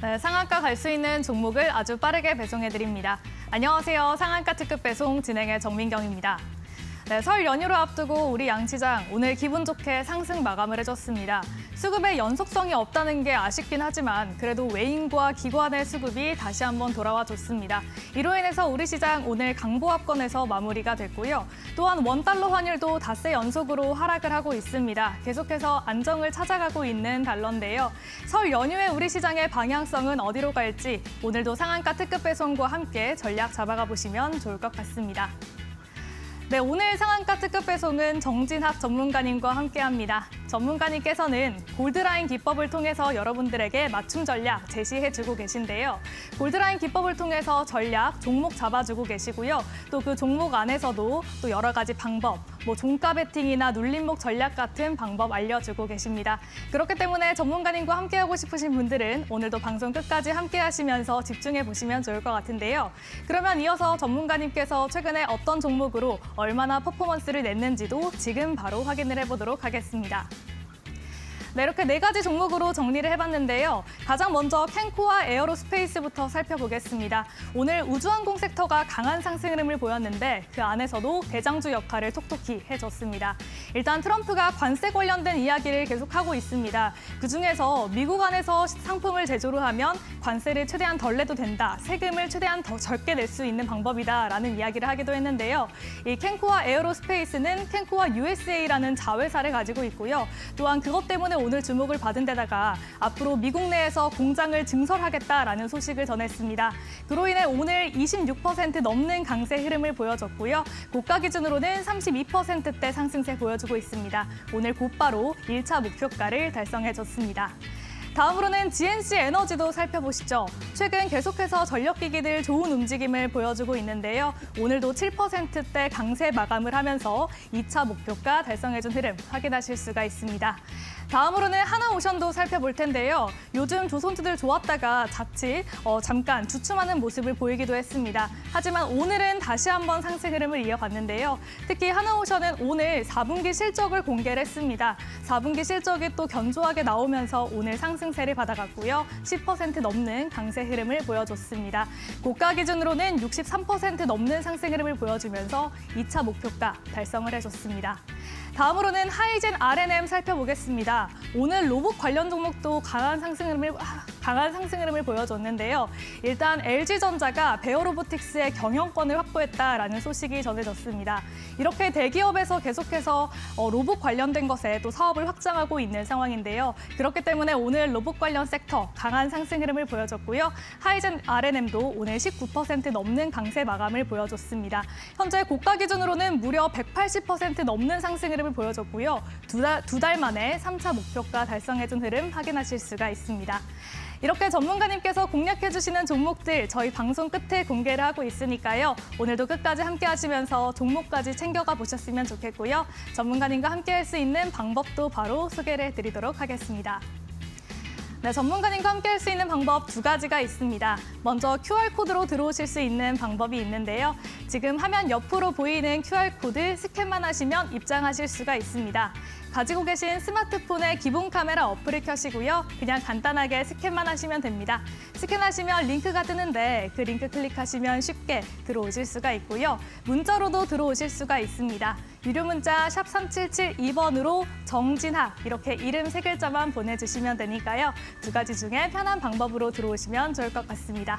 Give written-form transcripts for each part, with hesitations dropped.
네, 상한가 갈 수 있는 종목을 아주 빠르게 배송해드립니다. 안녕하세요. 상한가 특급 배송 진행의 정민경입니다. 네, 설 연휴를 앞두고 우리 양시장 오늘 기분 좋게 상승 마감을 해줬습니다. 수급의 연속성이 없다는 게 아쉽긴 하지만 그래도 외인과 기관의 수급이 다시 한번 돌아와 줬습니다. 이로 인해서 우리 시장 오늘 강보합권에서 마무리가 됐고요. 또한 원달러 환율도 닷새 연속으로 하락을 하고 있습니다. 계속해서 안정을 찾아가고 있는 달러인데요. 설 연휴에 우리 시장의 방향성은 어디로 갈지 오늘도 상한가 특급 배송과 함께 전략 잡아가 보시면 좋을 것 같습니다. 네, 오늘 상한가 특급 배송은 정진학 전문가님과 함께합니다. 전문가님께서는 골드라인 기법을 통해서 여러분들에게 맞춤 전략 제시해주고 계신데요. 골드라인 기법을 통해서 전략, 종목 잡아주고 계시고요. 또 그 종목 안에서도 또 여러 가지 방법, 종가 베팅이나 눌림목 전략 같은 방법 알려주고 계십니다. 그렇기 때문에 전문가님과 함께하고 싶으신 분들은 오늘도 방송 끝까지 함께하시면서 집중해 보시면 좋을 것 같은데요. 그러면 이어서 전문가님께서 최근에 어떤 종목으로 얼마나 퍼포먼스를 냈는지도 지금 바로 확인을 해보도록 하겠습니다. 네, 이렇게 4가지 종목으로 정리를 해봤는데요. 가장 먼저 캔코와 에어로스페이스부터 살펴보겠습니다. 오늘 우주항공 섹터가 강한 상승 흐름을 보였는데 그 안에서도 대장주 역할을 톡톡히 해줬습니다. 일단 트럼프가 관세 관련된 이야기를 계속하고 있습니다. 그중에서 미국 안에서 상품을 제조를 하면 관세를 최대한 덜 내도 된다, 세금을 최대한 더 적게 낼 수 있는 방법이다라는 이야기를 하기도 했는데요. 이 캔코와 에어로스페이스는 캔코와 USA라는 자회사를 가지고 있고요. 또한 그것 때문에 오늘 주목을 받은 데다가 앞으로 미국 내에서 공장을 증설하겠다라는 소식을 전했습니다. 그로 인해 오늘 26% 넘는 강세 흐름을 보여줬고요. 고가 기준으로는 32%대 상승세 보여주고 있습니다. 오늘 곧바로 1차 목표가를 달성해줬습니다. 다음으로는 GNC 에너지도 살펴보시죠. 최근 계속해서 전력기기들 좋은 움직임을 보여주고 있는데요. 오늘도 7%대 강세 마감을 하면서 2차 목표가 달성해준 흐름 확인하실 수가 있습니다. 다음으로는 하나오션도 살펴볼 텐데요. 요즘 조선주들 좋았다가 자칫 잠깐 주춤하는 모습을 보이기도 했습니다. 하지만 오늘은 다시 한번 상승 흐름을 이어갔는데요. 특히 하나오션은 오늘 4분기 실적을 공개를 했습니다. 4분기 실적이 또 견조하게 나오면서 오늘 상승세를 받아갔고요. 10% 넘는 강세 흐름을 보여줬습니다. 고가 기준으로는 63% 넘는 상승 흐름을 보여주면서 2차 목표가 달성을 해줬습니다. 다음으로는 하이젠 R&M 살펴보겠습니다. 오늘 로봇 관련 종목도 강한 상승 흐름을 보여줬는데요. 일단 LG전자가 베어로보틱스의 경영권을 확보했다라는 소식이 전해졌습니다. 이렇게 대기업에서 계속해서 로봇 관련된 것에 또 사업을 확장하고 있는 상황인데요. 그렇기 때문에 오늘 로봇 관련 섹터 강한 상승 흐름을 보여줬고요. 하이젠 R&M도 오늘 19% 넘는 강세 마감을 보여줬습니다. 현재 고가 기준으로는 무려 180% 넘는 상승 흐름을 보여줬고요. 두 달 만에 3차 목표가 달성해준 흐름 확인하실 수가 있습니다. 이렇게 전문가님께서 공략해주시는 종목들 저희 방송 끝에 공개를 하고 있으니까요. 오늘도 끝까지 함께 하시면서 종목까지 챙겨가 보셨으면 좋겠고요. 전문가님과 함께 할 수 있는 방법도 바로 소개를 해드리도록 하겠습니다. 네, 전문가님과 함께 할 수 있는 방법 2가지가 있습니다. 먼저 QR코드로 들어오실 수 있는 방법이 있는데요. 지금 화면 옆으로 보이는 QR코드 스캔만 하시면 입장하실 수가 있습니다. 가지고 계신 스마트폰의 기본 카메라 어플을 켜시고요. 그냥 간단하게 스캔만 하시면 됩니다. 스캔하시면 링크가 뜨는데 그 링크 클릭하시면 쉽게 들어오실 수가 있고요. 문자로도 들어오실 수가 있습니다. 유료 문자 샵 3772번으로 정진학 이렇게 이름 3글자만 보내주시면 되니까요. 2가지 중에 편한 방법으로 들어오시면 좋을 것 같습니다.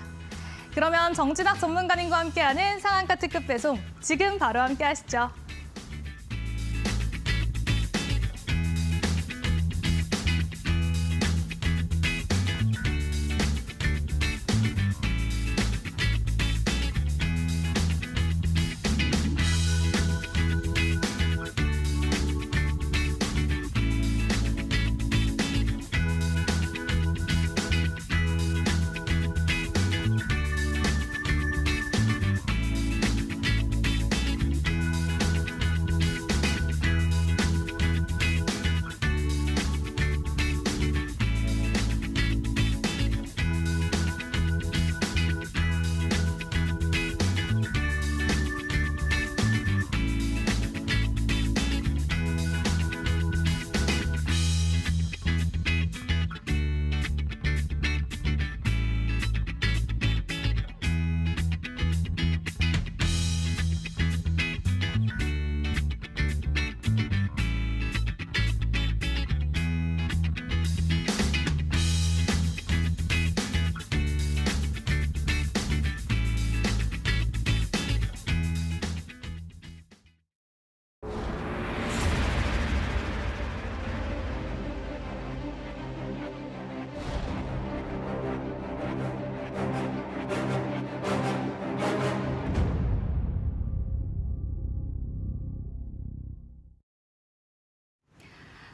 그러면 정진학 전문가님과 함께하는 상한가 특급 배송 지금 바로 함께 하시죠.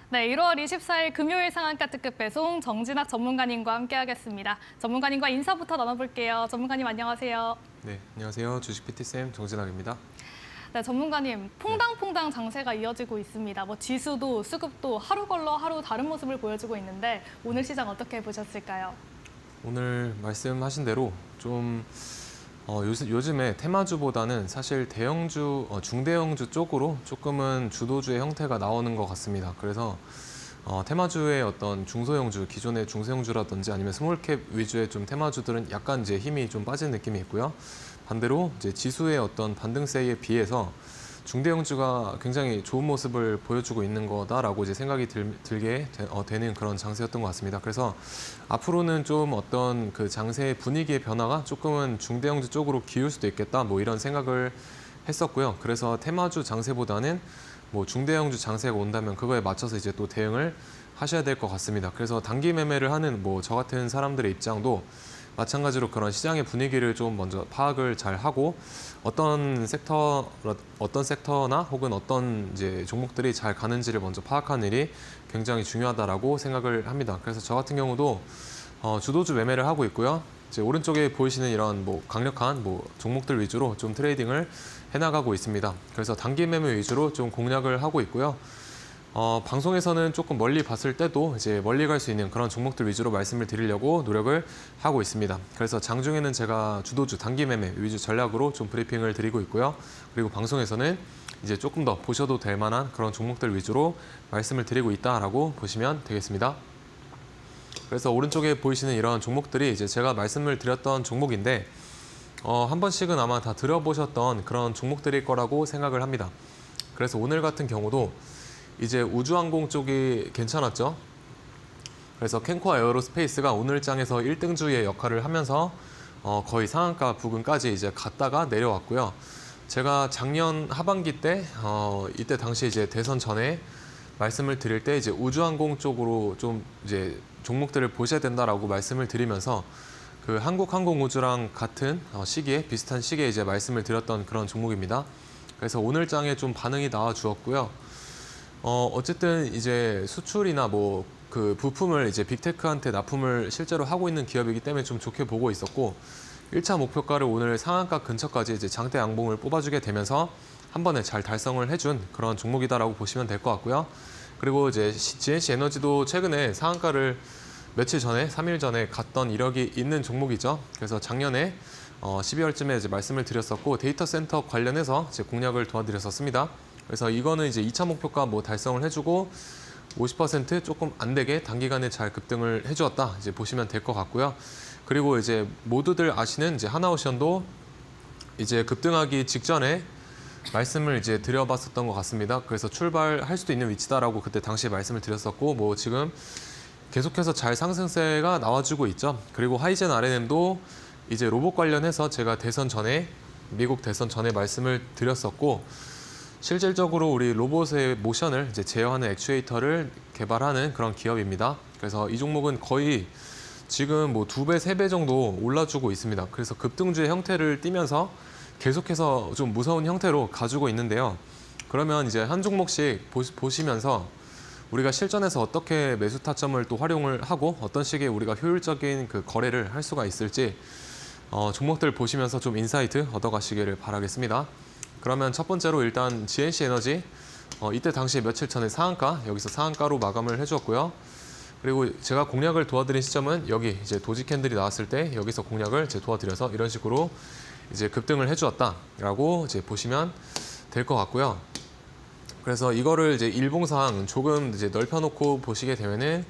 네, 1월 24일 금요일 상한가 특급 배송 정진학 전문가님과 함께하겠습니다. 전문가님과 인사부터 나눠볼게요. 전문가님 안녕하세요. 네, 안녕하세요. 주식 PT쌤 정진학입니다. 네, 전문가님, 퐁당퐁당 장세가 이어지고 있습니다. 지수도 수급도 하루 걸러 하루 다른 모습을 보여주고 있는데 오늘 시장 어떻게 보셨을까요? 오늘 말씀하신 대로 좀 요즘에 테마주보다는 사실 대형주, 중대형주 쪽으로 조금은 주도주의 형태가 나오는 것 같습니다. 그래서 테마주의 어떤 중소형주, 기존의 중소형주라든지 아니면 스몰캡 위주의 좀 테마주들은 약간 이제 힘이 좀 빠진 느낌이 있고요. 반대로 이제 지수의 어떤 반등세에 비해서 중대형주가 굉장히 좋은 모습을 보여주고 있는 거다라고 이제 생각이 들게 되는 그런 장세였던 것 같습니다. 그래서 앞으로는 좀 어떤 그 장세의 분위기의 변화가 조금은 중대형주 쪽으로 기울 수도 있겠다, 뭐 이런 생각을 했었고요. 그래서 테마주 장세보다는 뭐 중대형주 장세가 온다면 그거에 맞춰서 이제 또 대응을 하셔야 될 것 같습니다. 그래서 단기 매매를 하는 뭐 저 같은 사람들의 입장도 마찬가지로 그런 시장의 분위기를 좀 먼저 파악을 잘 하고 어떤 섹터나 혹은 어떤 이제 종목들이 잘 가는지를 먼저 파악하는 일이 굉장히 중요하다라고 생각을 합니다. 그래서 저 같은 경우도 주도주 매매를 하고 있고요. 이제 오른쪽에 보이시는 이런 뭐 강력한 뭐 종목들 위주로 좀 트레이딩을 해나가고 있습니다. 그래서 단기 매매 위주로 좀 공략을 하고 있고요. 방송에서는 조금 멀리 봤을 때도 이제 멀리 갈 수 있는 그런 종목들 위주로 말씀을 드리려고 노력을 하고 있습니다. 그래서 장중에는 제가 주도주 단기 매매 위주 전략으로 좀 브리핑을 드리고 있고요. 그리고 방송에서는 이제 조금 더 보셔도 될 만한 그런 종목들 위주로 말씀을 드리고 있다라고 보시면 되겠습니다. 그래서 오른쪽에 보이시는 이런 종목들이 이제 제가 말씀을 드렸던 종목인데 한 번씩은 아마 다 들어보셨던 그런 종목들일 거라고 생각을 합니다. 그래서 오늘 같은 경우도 이제 우주항공 쪽이 괜찮았죠. 그래서 캔코아 에어로스페이스가 오늘 장에서 1등주의 역할을 하면서 거의 상한가 부근까지 이제 갔다가 내려왔고요. 제가 작년 하반기 때 이때 당시 이제 대선 전에 말씀을 드릴 때 이제 우주항공 쪽으로 좀 이제 종목들을 보셔야 된다라고 말씀을 드리면서 그 한국항공우주랑 같은 시기에 비슷한 시기에 이제 말씀을 드렸던 그런 종목입니다. 그래서 오늘 장에 좀 반응이 나와 주었고요. 어쨌든 이제 수출이나 뭐 그 부품을 이제 빅테크한테 납품을 실제로 하고 있는 기업이기 때문에 좀 좋게 보고 있었고 1차 목표가를 오늘 상한가 근처까지 이제 장대 양봉을 뽑아주게 되면서 한 번에 잘 달성을 해준 그런 종목이다라고 보시면 될 것 같고요. 그리고 이제 GNC 에너지도 최근에 상한가를 며칠 전에 3일 전에 갔던 이력이 있는 종목이죠. 그래서 작년에 12월쯤에 이제 말씀을 드렸었고 데이터 센터 관련해서 이제 공략을 도와드렸었습니다. 그래서 이거는 이제 2차 목표가 뭐 달성을 해주고 50% 조금 안 되게 단기간에 잘 급등을 해주었다 이제 보시면 될 것 같고요. 그리고 이제 모두들 아시는 이제 하나오션도 이제 급등하기 직전에 말씀을 이제 드려봤었던 것 같습니다. 그래서 출발할 수도 있는 위치다라고 그때 당시에 말씀을 드렸었고 뭐 지금 계속해서 잘 상승세가 나와주고 있죠. 그리고 하이젠 RNM도 이제 로봇 관련해서 제가 대선 전에 미국 대선 전에 말씀을 드렸었고 실질적으로 우리 로봇의 모션을 이제 제어하는 액추에이터를 개발하는 그런 기업입니다. 그래서 이 종목은 거의 지금 뭐 2배, 3배 정도 올라주고 있습니다. 그래서 급등주의 형태를 띠면서 계속해서 좀 무서운 형태로 가지고 있는데요. 그러면 이제 한 종목씩 보시면서 우리가 실전에서 어떻게 매수 타점을 또 활용을 하고 어떤 식의 우리가 효율적인 그 거래를 할 수가 있을지 종목들 보시면서 좀 인사이트 얻어가시기를 바라겠습니다. 그러면 첫 번째로 일단 GNC 에너지 이때 당시 며칠 전에 상한가 여기서 상한가로 마감을 해주었고요. 그리고 제가 공략을 도와드린 시점은 여기 이제 도지 캔들이 나왔을 때 여기서 공략을 제 도와드려서 이런 식으로 이제 급등을 해주었다라고 이제 보시면 될 것 같고요. 그래서 이거를 이제 일봉상 조금 이제 넓혀놓고 보시게 되면은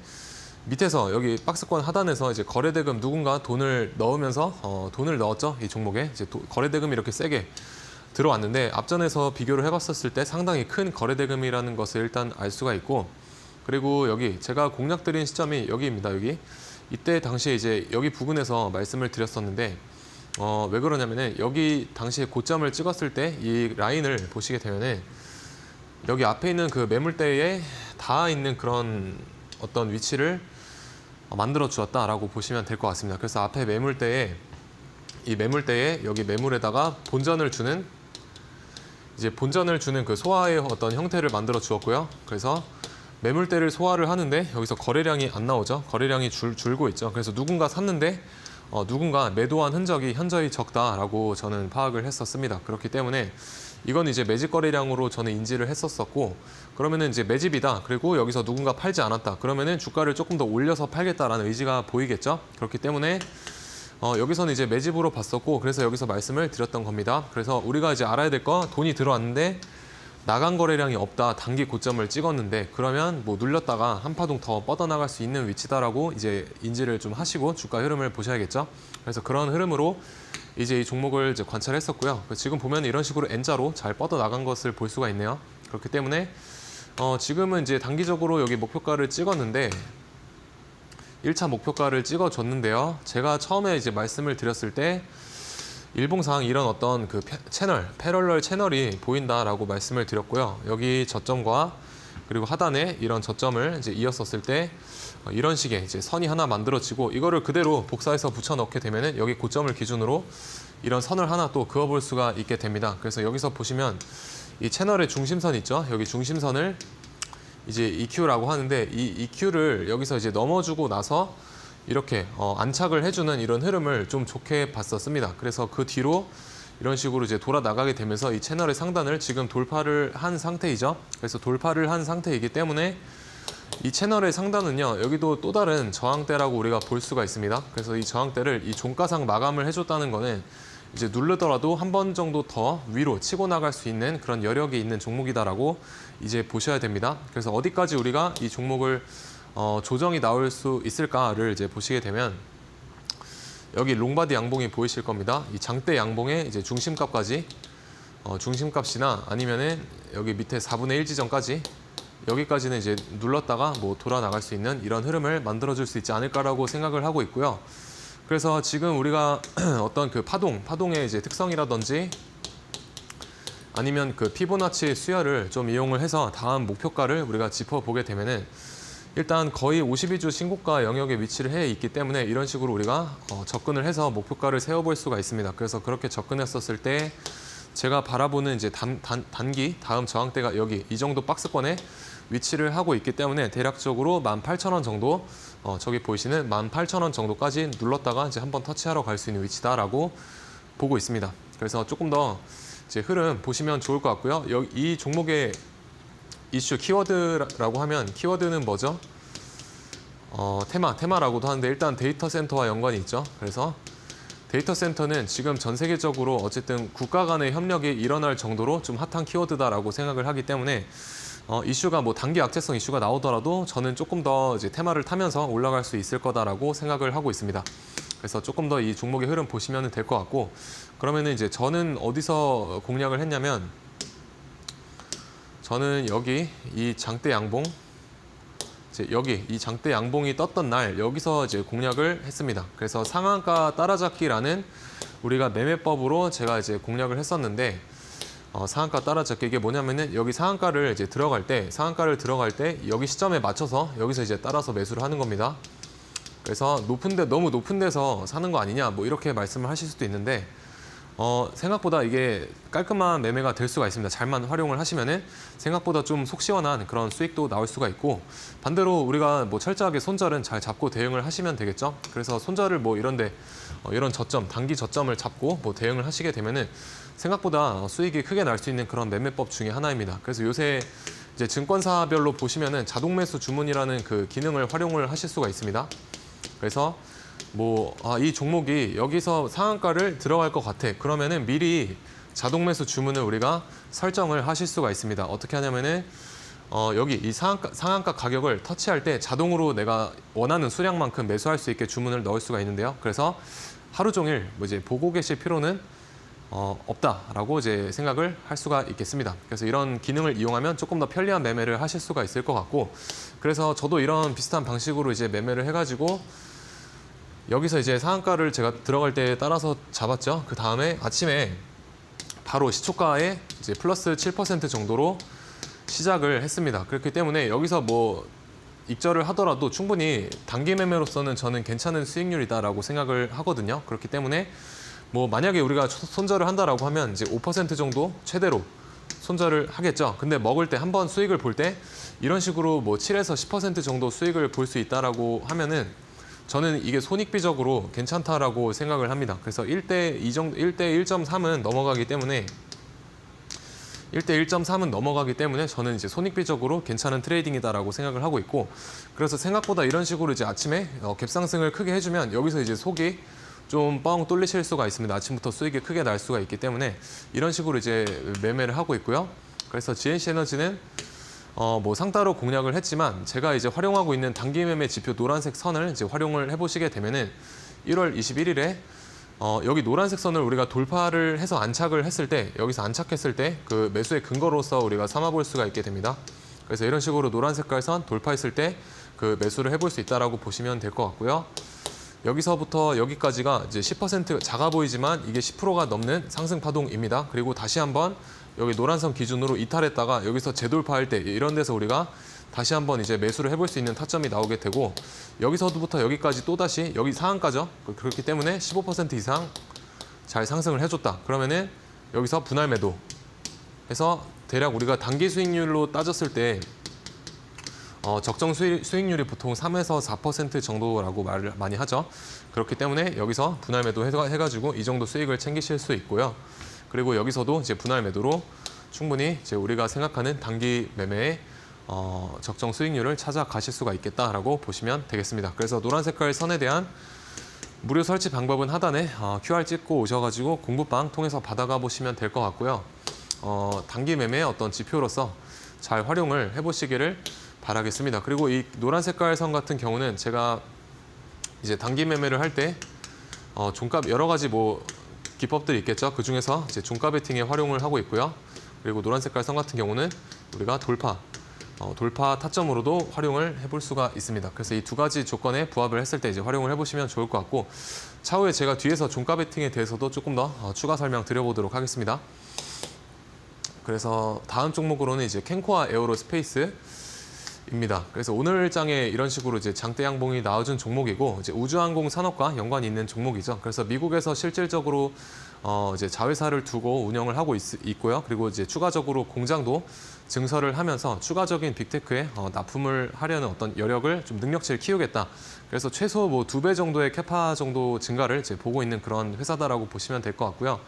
밑에서 여기 박스권 하단에서 이제 거래대금 누군가 돈을 넣으면서 돈을 넣었죠. 이 종목에 이제 거래대금이 이렇게 세게 들어왔는데 앞전에서 비교를 해봤었을 때 상당히 큰 거래대금이라는 것을 일단 알 수가 있고 그리고 여기 제가 공략드린 시점이 여기입니다. 여기 이때 당시에 이제 여기 부근에서 말씀을 드렸었는데 왜 그러냐면은 여기 당시에 고점을 찍었을 때 이 라인을 보시게 되면은 여기 앞에 있는 그 매물대에 닿아 있는 그런 어떤 위치를 만들어 주었다라고 보시면 될 것 같습니다. 그래서 앞에 매물대에 이 매물대에 여기 매물에다가 본전을 주는 그 소화의 어떤 형태를 만들어 주었고요. 그래서 매물대를 소화를 하는데 여기서 거래량이 안 나오죠. 거래량이 줄고 있죠. 그래서 누군가 샀는데 누군가 매도한 흔적이 현저히 적다라고 저는 파악을 했었습니다. 그렇기 때문에 이건 이제 매집 거래량으로 저는 인지를 했었었고, 그러면은 이제 매집이다. 그리고 여기서 누군가 팔지 않았다. 그러면은 주가를 조금 더 올려서 팔겠다라는 의지가 보이겠죠. 그렇기 때문에 여기서는 이제 매집으로 봤었고, 그래서 여기서 말씀을 드렸던 겁니다. 그래서 우리가 이제 알아야 될 거, 돈이 들어왔는데 나간 거래량이 없다, 단기 고점을 찍었는데, 그러면 뭐 눌렸다가 한 파동 더 뻗어나갈 수 있는 위치다라고 이제 인지를 좀 하시고 주가 흐름을 보셔야겠죠. 그래서 그런 흐름으로 이제 이 종목을 이제 관찰했었고요. 지금 보면 이런 식으로 N자로 잘 뻗어나간 것을 볼 수가 있네요. 그렇기 때문에 지금은 이제 단기적으로 여기 목표가를 찍었는데 1차 목표가를 찍어줬는데요. 제가 처음에 이제 말씀을 드렸을 때 일봉상 이런 어떤 그 채널, 패럴럴 채널이 보인다라고 말씀을 드렸고요. 여기 저점과 그리고 하단에 이런 저점을 이제 이었었을 때 이런 식의 이제 선이 하나 만들어지고, 이거를 그대로 복사해서 붙여 넣게 되면은 여기 고점을 기준으로 이런 선을 하나 또 그어볼 수가 있게 됩니다. 그래서 여기서 보시면 이 채널의 중심선 있죠? 여기 중심선을 이제 EQ라고 하는데, 이 EQ를 여기서 이제 넘어주고 나서 이렇게 안착을 해주는 이런 흐름을 좀 좋게 봤었습니다. 그래서 그 뒤로 이런 식으로 이제 돌아 나가게 되면서 이 채널의 상단을 지금 돌파를 한 상태이죠. 그래서 돌파를 한 상태이기 때문에 이 채널의 상단은요, 여기도 또 다른 저항대라고 우리가 볼 수가 있습니다. 그래서 이 저항대를 이 종가상 마감을 해줬다는 거는 이제 누르더라도 한 번 정도 더 위로 치고 나갈 수 있는 그런 여력이 있는 종목이다라고 이제 보셔야 됩니다. 그래서 어디까지 우리가 이 종목을 조정이 나올 수 있을까를 이제 보시게 되면 여기 롱바디 양봉이 보이실 겁니다. 이 장대 양봉의 이제 중심값까지 중심값이나 아니면은 여기 밑에 4분의 1 지점까지, 여기까지는 이제 눌렀다가 뭐 돌아 나갈 수 있는 이런 흐름을 만들어 줄 수 있지 않을까라고 생각을 하고 있고요. 그래서 지금 우리가 어떤 그 파동의 이제 특성이라든지 아니면 그 피보나치 수열을 좀 이용을 해서 다음 목표가를 우리가 짚어보게 되면은 일단 거의 52주 신고가 영역에 위치를 해 있기 때문에 이런 식으로 우리가 접근을 해서 목표가를 세워볼 수가 있습니다. 그래서 그렇게 접근했었을 때 제가 바라보는 이제 단기 다음 저항대가 여기 이 정도 박스권에 위치를 하고 있기 때문에 대략적으로 18,000원 정도, 저기 보이시는 18,000원 정도까지 눌렀다가 이제 한번 터치하러 갈 수 있는 위치다라고 보고 있습니다. 그래서 조금 더 이제 흐름 보시면 좋을 것 같고요. 이 종목의 이슈 키워드라고 하면, 키워드는 뭐죠? 테마라고도 하는데 일단 데이터 센터와 연관이 있죠. 그래서 데이터 센터는 지금 전 세계적으로 어쨌든 국가 간의 협력이 일어날 정도로 좀 핫한 키워드다라고 생각을 하기 때문에 이슈가 뭐 단기 악재성 이슈가 나오더라도 저는 조금 더 이제 테마를 타면서 올라갈 수 있을 거다라고 생각을 하고 있습니다. 그래서 조금 더 이 종목의 흐름 보시면 될 것 같고, 그러면은 이제 저는 어디서 공략을 했냐면, 저는 여기 이 장대 양봉, 여기 이 장대 양봉이 떴던 날 여기서 이제 공략을 했습니다. 그래서 상한가 따라잡기라는 우리가 매매법으로 제가 이제 공략을 했었는데, 상한가 따라잡기 이게 뭐냐면은 여기 상한가를 들어갈 때 여기 시점에 맞춰서 여기서 이제 따라서 매수를 하는 겁니다. 그래서 너무 높은 데서 사는 거 아니냐 뭐 이렇게 말씀을 하실 수도 있는데, 생각보다 이게 깔끔한 매매가 될 수가 있습니다. 잘만 활용을 하시면은 생각보다 좀 속 시원한 그런 수익도 나올 수가 있고, 반대로 우리가 뭐 철저하게 손절은 잘 잡고 대응을 하시면 되겠죠. 그래서 손절을 뭐 이런데 이런 저점, 단기 저점을 잡고 뭐 대응을 하시게 되면은 생각보다 수익이 크게 날 수 있는 그런 매매법 중에 하나입니다. 그래서 요새 이제 증권사별로 보시면은 자동 매수 주문이라는 그 기능을 활용을 하실 수가 있습니다. 그래서 이 종목이 여기서 상한가를 들어갈 것 같아. 그러면은 미리 자동 매수 주문을 우리가 설정을 하실 수가 있습니다. 어떻게 하냐면은 여기 이 상한가 가격을 터치할 때 자동으로 내가 원하는 수량만큼 매수할 수 있게 주문을 넣을 수가 있는데요. 그래서 하루 종일 이제 보고 계실 필요는 없다라고 이제 생각을 할 수가 있겠습니다. 그래서 이런 기능을 이용하면 조금 더 편리한 매매를 하실 수가 있을 것 같고, 그래서 저도 이런 비슷한 방식으로 이제 매매를 해가지고 여기서 이제 상한가를 제가 들어갈 때에 따라서 잡았죠. 그 다음에 아침에 바로 시초가에 이제 플러스 7% 정도로 시작을 했습니다. 그렇기 때문에 여기서 뭐 익절을 하더라도 충분히 단기 매매로서는 저는 괜찮은 수익률이다라고 생각을 하거든요. 그렇기 때문에 뭐 만약에 우리가 손절을 한다라고 하면 이제 5% 정도 최대로 손절을 하겠죠. 근데 먹을 때 한번 수익을 볼 때 이런 식으로 뭐 7에서 10% 정도 수익을 볼 수 있다라고 하면은 저는 이게 손익비적으로 괜찮다라고 생각을 합니다. 그래서 1대 2 정도, 1대 1.3은 넘어가기 때문에 1대 1.3은 넘어가기 때문에 저는 이제 손익비적으로 괜찮은 트레이딩이다라고 생각을 하고 있고, 그래서 생각보다 이런 식으로 이제 아침에 갭상승을 크게 해주면 여기서 이제 속이 좀 뻥 뚫리실 수가 있습니다. 아침부터 수익이 크게 날 수가 있기 때문에 이런 식으로 이제 매매를 하고 있고요. 그래서 GNC 에너지는 뭐 상따로 공략을 했지만 제가 이제 활용하고 있는 단기 매매 지표 노란색 선을 이제 활용을 해보시게 되면은 1월 21일에 여기 노란색 선을 우리가 돌파를 해서 안착을 했을 때, 여기서 안착했을 때 그 매수의 근거로서 우리가 삼아볼 수가 있게 됩니다. 그래서 이런 식으로 노란 색깔 선 돌파했을 때 그 매수를 해볼 수 있다라고 보시면 될 것 같고요. 여기서부터 여기까지가 이제 10% 작아 보이지만 이게 10%가 넘는 상승 파동입니다. 그리고 다시 한번 여기 노란선 기준으로 이탈했다가 여기서 재돌파할 때 이런 데서 우리가 다시 한번 이제 매수를 해볼 수 있는 타점이 나오게 되고, 여기서부터 여기까지 또다시 여기 상한가죠. 그렇기 때문에 15% 이상 잘 상승을 해줬다. 그러면은 여기서 분할 매도 해서 대략 우리가 단기 수익률로 따졌을 때 적정 수익률이 보통 3에서 4% 정도라고 말을 많이 하죠. 그렇기 때문에 여기서 분할 매도 해가지고 이 정도 수익을 챙기실 수 있고요. 그리고 여기서도 이제 분할 매도로 충분히 이제 우리가 생각하는 단기 매매의 적정 수익률을 찾아가실 수가 있겠다라고 보시면 되겠습니다. 그래서 노란 색깔 선에 대한 무료 설치 방법은 하단에 QR 찍고 오셔가지고 공부방 통해서 받아가 보시면 될 것 같고요. 단기 매매의 어떤 지표로서 잘 활용을 해보시기를 바라겠습니다. 그리고 이 노란 색깔 선 같은 경우는 제가 이제 단기 매매를 할 때 종가 여러 가지 뭐 기법들이 있겠죠. 그 중에서 이제 종가 베팅에 활용을 하고 있고요. 그리고 노란 색깔 선 같은 경우는 우리가 돌파 타점으로도 활용을 해볼 수가 있습니다. 그래서 이 두 가지 조건에 부합을 했을 때 이제 활용을 해보시면 좋을 것 같고, 차후에 제가 뒤에서 종가 베팅에 대해서도 조금 더 추가 설명 드려보도록 하겠습니다. 그래서 다음 종목으로는 이제 캔코아 에어로스페이스 입니다. 그래서 오늘 장에 이런 식으로 이제 장대 양봉이 나와준 종목이고, 이제 우주항공 산업과 연관이 있는 종목이죠. 그래서 미국에서 실질적으로 이제 자회사를 두고 운영을 하고 있고요. 그리고 이제 추가적으로 공장도 증설을 하면서 추가적인 빅테크에 납품을 하려는 어떤 여력을 좀 능력치를 키우겠다. 그래서 최소 뭐 2배 정도의 캐파 정도 증가를 이제 보고 있는 그런 회사다라고 보시면 될 것 같고요.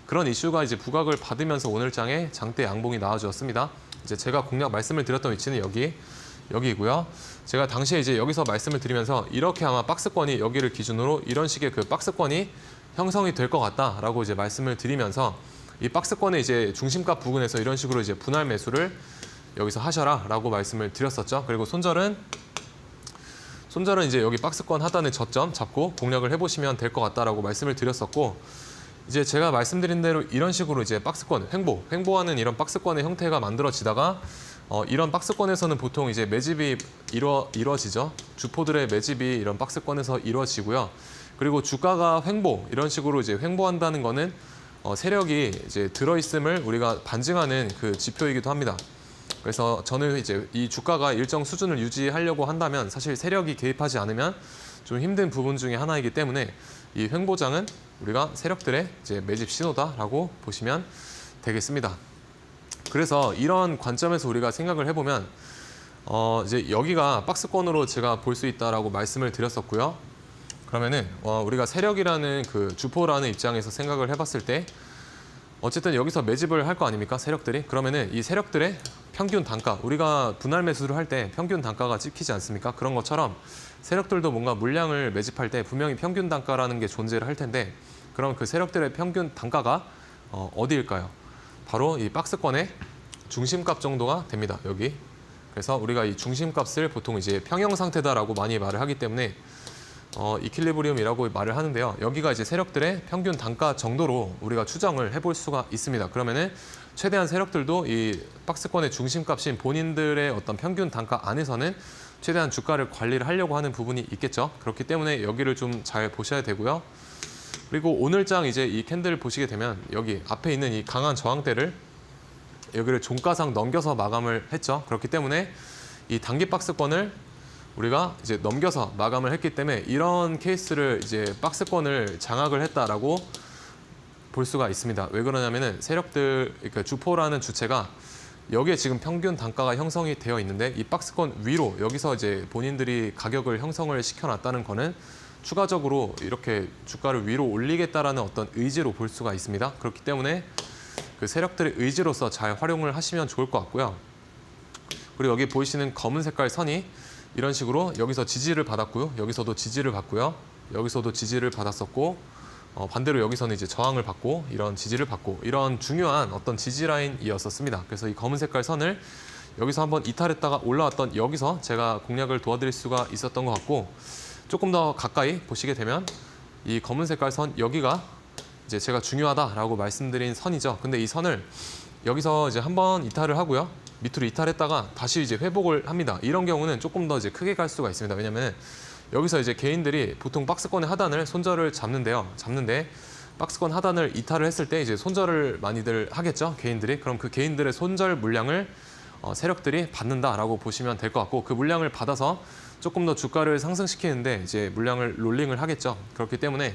그런 이슈가 이제 부각을 받으면서 오늘 장에 장대 양봉이 나와주었습니다. 이제 제가 공략 말씀을 드렸던 위치는 여기이고요. 제가 당시에 이제 여기서 말씀을 드리면서 이렇게 아마 박스권이 여기를 기준으로 이런 식의 그 박스권이 형성이 될 것 같다라고 이제 말씀을 드리면서 이 박스권의 이제 중심값 부근에서 이런 식으로 이제 분할 매수를 여기서 하셔라라고 말씀을 드렸었죠. 그리고 손절은 이제 여기 박스권 하단의 저점 잡고 공략을 해보시면 될 것 같다라고 말씀을 드렸었고, 이제 제가 말씀드린 대로 이런 식으로 이제 박스권 횡보하는 이런 박스권의 형태가 만들어지다가 이런 박스권에서는 보통 이제 매집이 이루어지죠. 주포들의 매집이 이런 박스권에서 이루어지고요. 그리고 주가가 이런 식으로 이제 횡보한다는 거는 세력이 이제 들어있음을 우리가 반증하는 그 지표이기도 합니다. 그래서 저는 이제 이 주가가 일정 수준을 유지하려고 한다면 사실 세력이 개입하지 않으면 좀 힘든 부분 중에 하나이기 때문에 이 횡보장은 우리가 세력들의 이제 매집 신호다라고 보시면 되겠습니다. 그래서 이런 관점에서 우리가 생각을 해보면 이제 여기가 박스권으로 제가 볼 수 있다라고 말씀을 드렸었고요. 그러면은 우리가 세력이라는 그 주포라는 입장에서 생각을 해봤을 때 어쨌든 여기서 매집을 할 거 아닙니까, 세력들이? 그러면은 이 세력들의 평균 단가, 우리가 분할 매수를 할 때 평균 단가가 찍히지 않습니까? 그런 것처럼 세력들도 뭔가 물량을 매집할 때 분명히 평균 단가라는 게 존재를 할 텐데, 그럼 그 세력들의 평균 단가가 어디일까요? 바로 이 박스권의 중심값 정도가 됩니다. 여기. 그래서 우리가 이 중심값을 보통 이제 평형 상태다라고 많이 말을 하기 때문에 이퀄리브리움이라고 말을 하는데요. 여기가 이제 세력들의 평균 단가 정도로 우리가 추정을 해볼 수가 있습니다. 그러면은 최대한 세력들도 이 박스권의 중심값인 본인들의 어떤 평균 단가 안에서는 최대한 주가를 관리를 하려고 하는 부분이 있겠죠. 그렇기 때문에 여기를 좀 잘 보셔야 되고요. 그리고 오늘장 이제 이 캔들 보시게 되면 여기 앞에 있는 이 강한 저항대를 여기를 종가상 넘겨서 마감을 했죠. 그렇기 때문에 이 단기 박스권을 우리가 이제 넘겨서 마감을 했기 때문에 이런 케이스를 이제 박스권을 장악을 했다라고 볼 수가 있습니다. 왜 그러냐면은 세력들, 그러니까 주포라는 주체가 여기에 지금 평균 단가가 형성이 되어 있는데 이 박스권 위로 여기서 이제 본인들이 가격을 형성을 시켜놨다는 거는 추가적으로 이렇게 주가를 위로 올리겠다라는 어떤 의지로 볼 수가 있습니다. 그렇기 때문에 그 세력들의 의지로서 잘 활용을 하시면 좋을 것 같고요. 그리고 여기 보이시는 검은 색깔 선이 이런 식으로 여기서 지지를 받았고요. 여기서도 지지를 받고요. 여기서도 지지를 받았었고 반대로 여기서는 이제 저항을 받고 이런 지지를 받고 이런 중요한 어떤 지지 라인이었었습니다. 그래서 이 검은 색깔 선을 여기서 한번 이탈했다가 올라왔던 여기서 제가 공략을 도와드릴 수가 있었던 것 같고 조금 더 가까이 보시게 되면 이 검은 색깔 선 여기가 이제 제가 중요하다라고 말씀드린 선이죠. 근데 이 선을 여기서 이제 한번 이탈을 하고요. 밑으로 이탈했다가 다시 이제 회복을 합니다. 이런 경우는 조금 더 이제 크게 갈 수가 있습니다. 왜냐하면 여기서 이제 개인들이 보통 박스권의 하단을 손절을 잡는데 박스권 하단을 이탈을 했을 때 이제 손절을 많이들 하겠죠. 개인들이. 그럼 그 개인들의 손절 물량을 세력들이 받는다라고 보시면 될 것 같고 그 물량을 받아서 조금 더 주가를 상승시키는데 이제 물량을 롤링을 하겠죠. 그렇기 때문에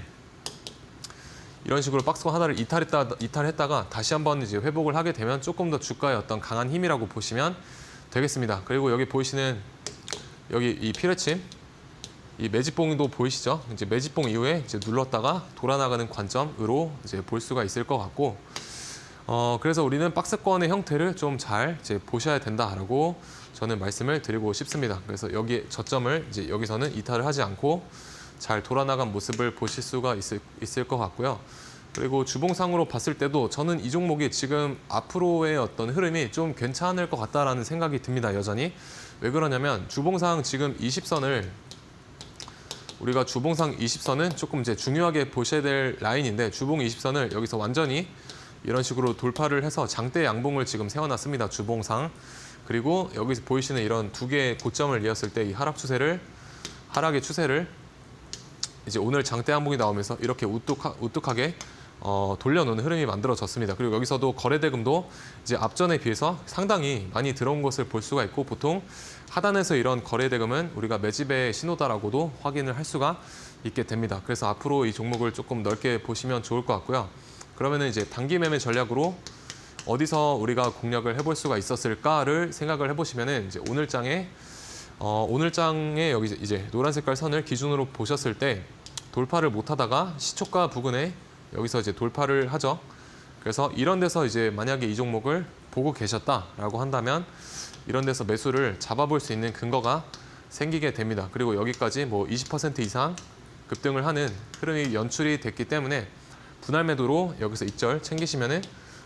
이런 식으로 박스권 하나를 이탈했다가 다시 한번 이제 회복을 하게 되면 조금 더 주가의 어떤 강한 힘이라고 보시면 되겠습니다. 그리고 여기 보이시는 여기 이 피레침 이 매집봉도 보이시죠? 이제 매집봉 이후에 이제 눌렀다가 돌아나가는 관점으로 이제 볼 수가 있을 것 같고 그래서 우리는 박스권의 형태를 좀 잘 이제 보셔야 된다라고 저는 말씀을 드리고 싶습니다. 그래서 여기 저점을 이제 여기서는 이탈을 하지 않고 잘 돌아나간 모습을 보실 수가 있을 것 같고요. 그리고 주봉상으로 봤을 때도 저는 이 종목이 지금 앞으로의 어떤 흐름이 좀 괜찮을 것 같다라는 생각이 듭니다. 여전히. 왜 그러냐면 주봉상 지금 20선을 우리가 주봉상 20선은 조금 이제 중요하게 보셔야 될 라인인데 주봉 20선을 여기서 완전히 이런 식으로 돌파를 해서 장대 양봉을 지금 세워놨습니다. 주봉상. 그리고 여기서 보이시는 이런 두 개의 고점을 이었을 때 이 하락의 추세를 이제 오늘 장대 양봉이 나오면서 이렇게 우뚝하게 돌려놓는 흐름이 만들어졌습니다. 그리고 여기서도 거래대금도 이제 앞전에 비해서 상당히 많이 들어온 것을 볼 수가 있고 보통 하단에서 이런 거래대금은 우리가 매집의 신호다라고도 확인을 할 수가 있게 됩니다. 그래서 앞으로 이 종목을 조금 넓게 보시면 좋을 것 같고요. 그러면은 이제 단기 매매 전략으로 어디서 우리가 공략을 해볼 수가 있었을까를 생각을 해보시면은 이제 오늘 장에 여기 이제 노란 색깔 선을 기준으로 보셨을 때 돌파를 못하다가 시초가 부근에 여기서 이제 돌파를 하죠. 그래서 이런 데서 이제 만약에 이 종목을 보고 계셨다라고 한다면 이런 데서 매수를 잡아볼 수 있는 근거가 생기게 됩니다. 그리고 여기까지 뭐 20% 이상 급등을 하는 흐름이 연출이 됐기 때문에 분할 매도로 여기서 이절 챙기시면은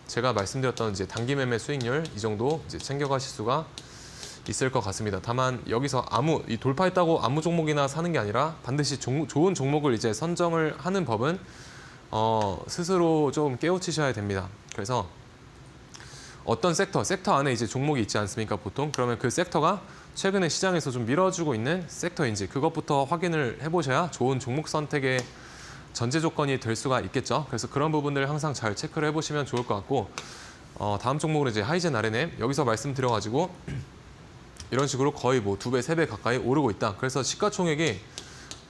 제가 말씀드렸던 이제 단기 매매 수익률 이 정도 이제 챙겨가실 수가 있을 것 같습니다. 다만 여기서 이 돌파했다고 아무 종목이나 사는 게 아니라 반드시 좋은 종목을 이제 선정을 하는 법은 스스로 좀 깨우치셔야 됩니다. 그래서 어떤 섹터 안에 이제 종목이 있지 않습니까? 보통 그러면 그 섹터가 최근에 시장에서 좀 밀어주고 있는 섹터인지 그것부터 확인을 해보셔야 좋은 종목 선택의 전제 조건이 될 수가 있겠죠. 그래서 그런 부분들 항상 잘 체크를 해보시면 좋을 것 같고 다음 종목으로 이제 하이젠 RNM 여기서 말씀드려가지고 이런 식으로 거의 뭐 2배, 3배 가까이 오르고 있다. 그래서 시가총액이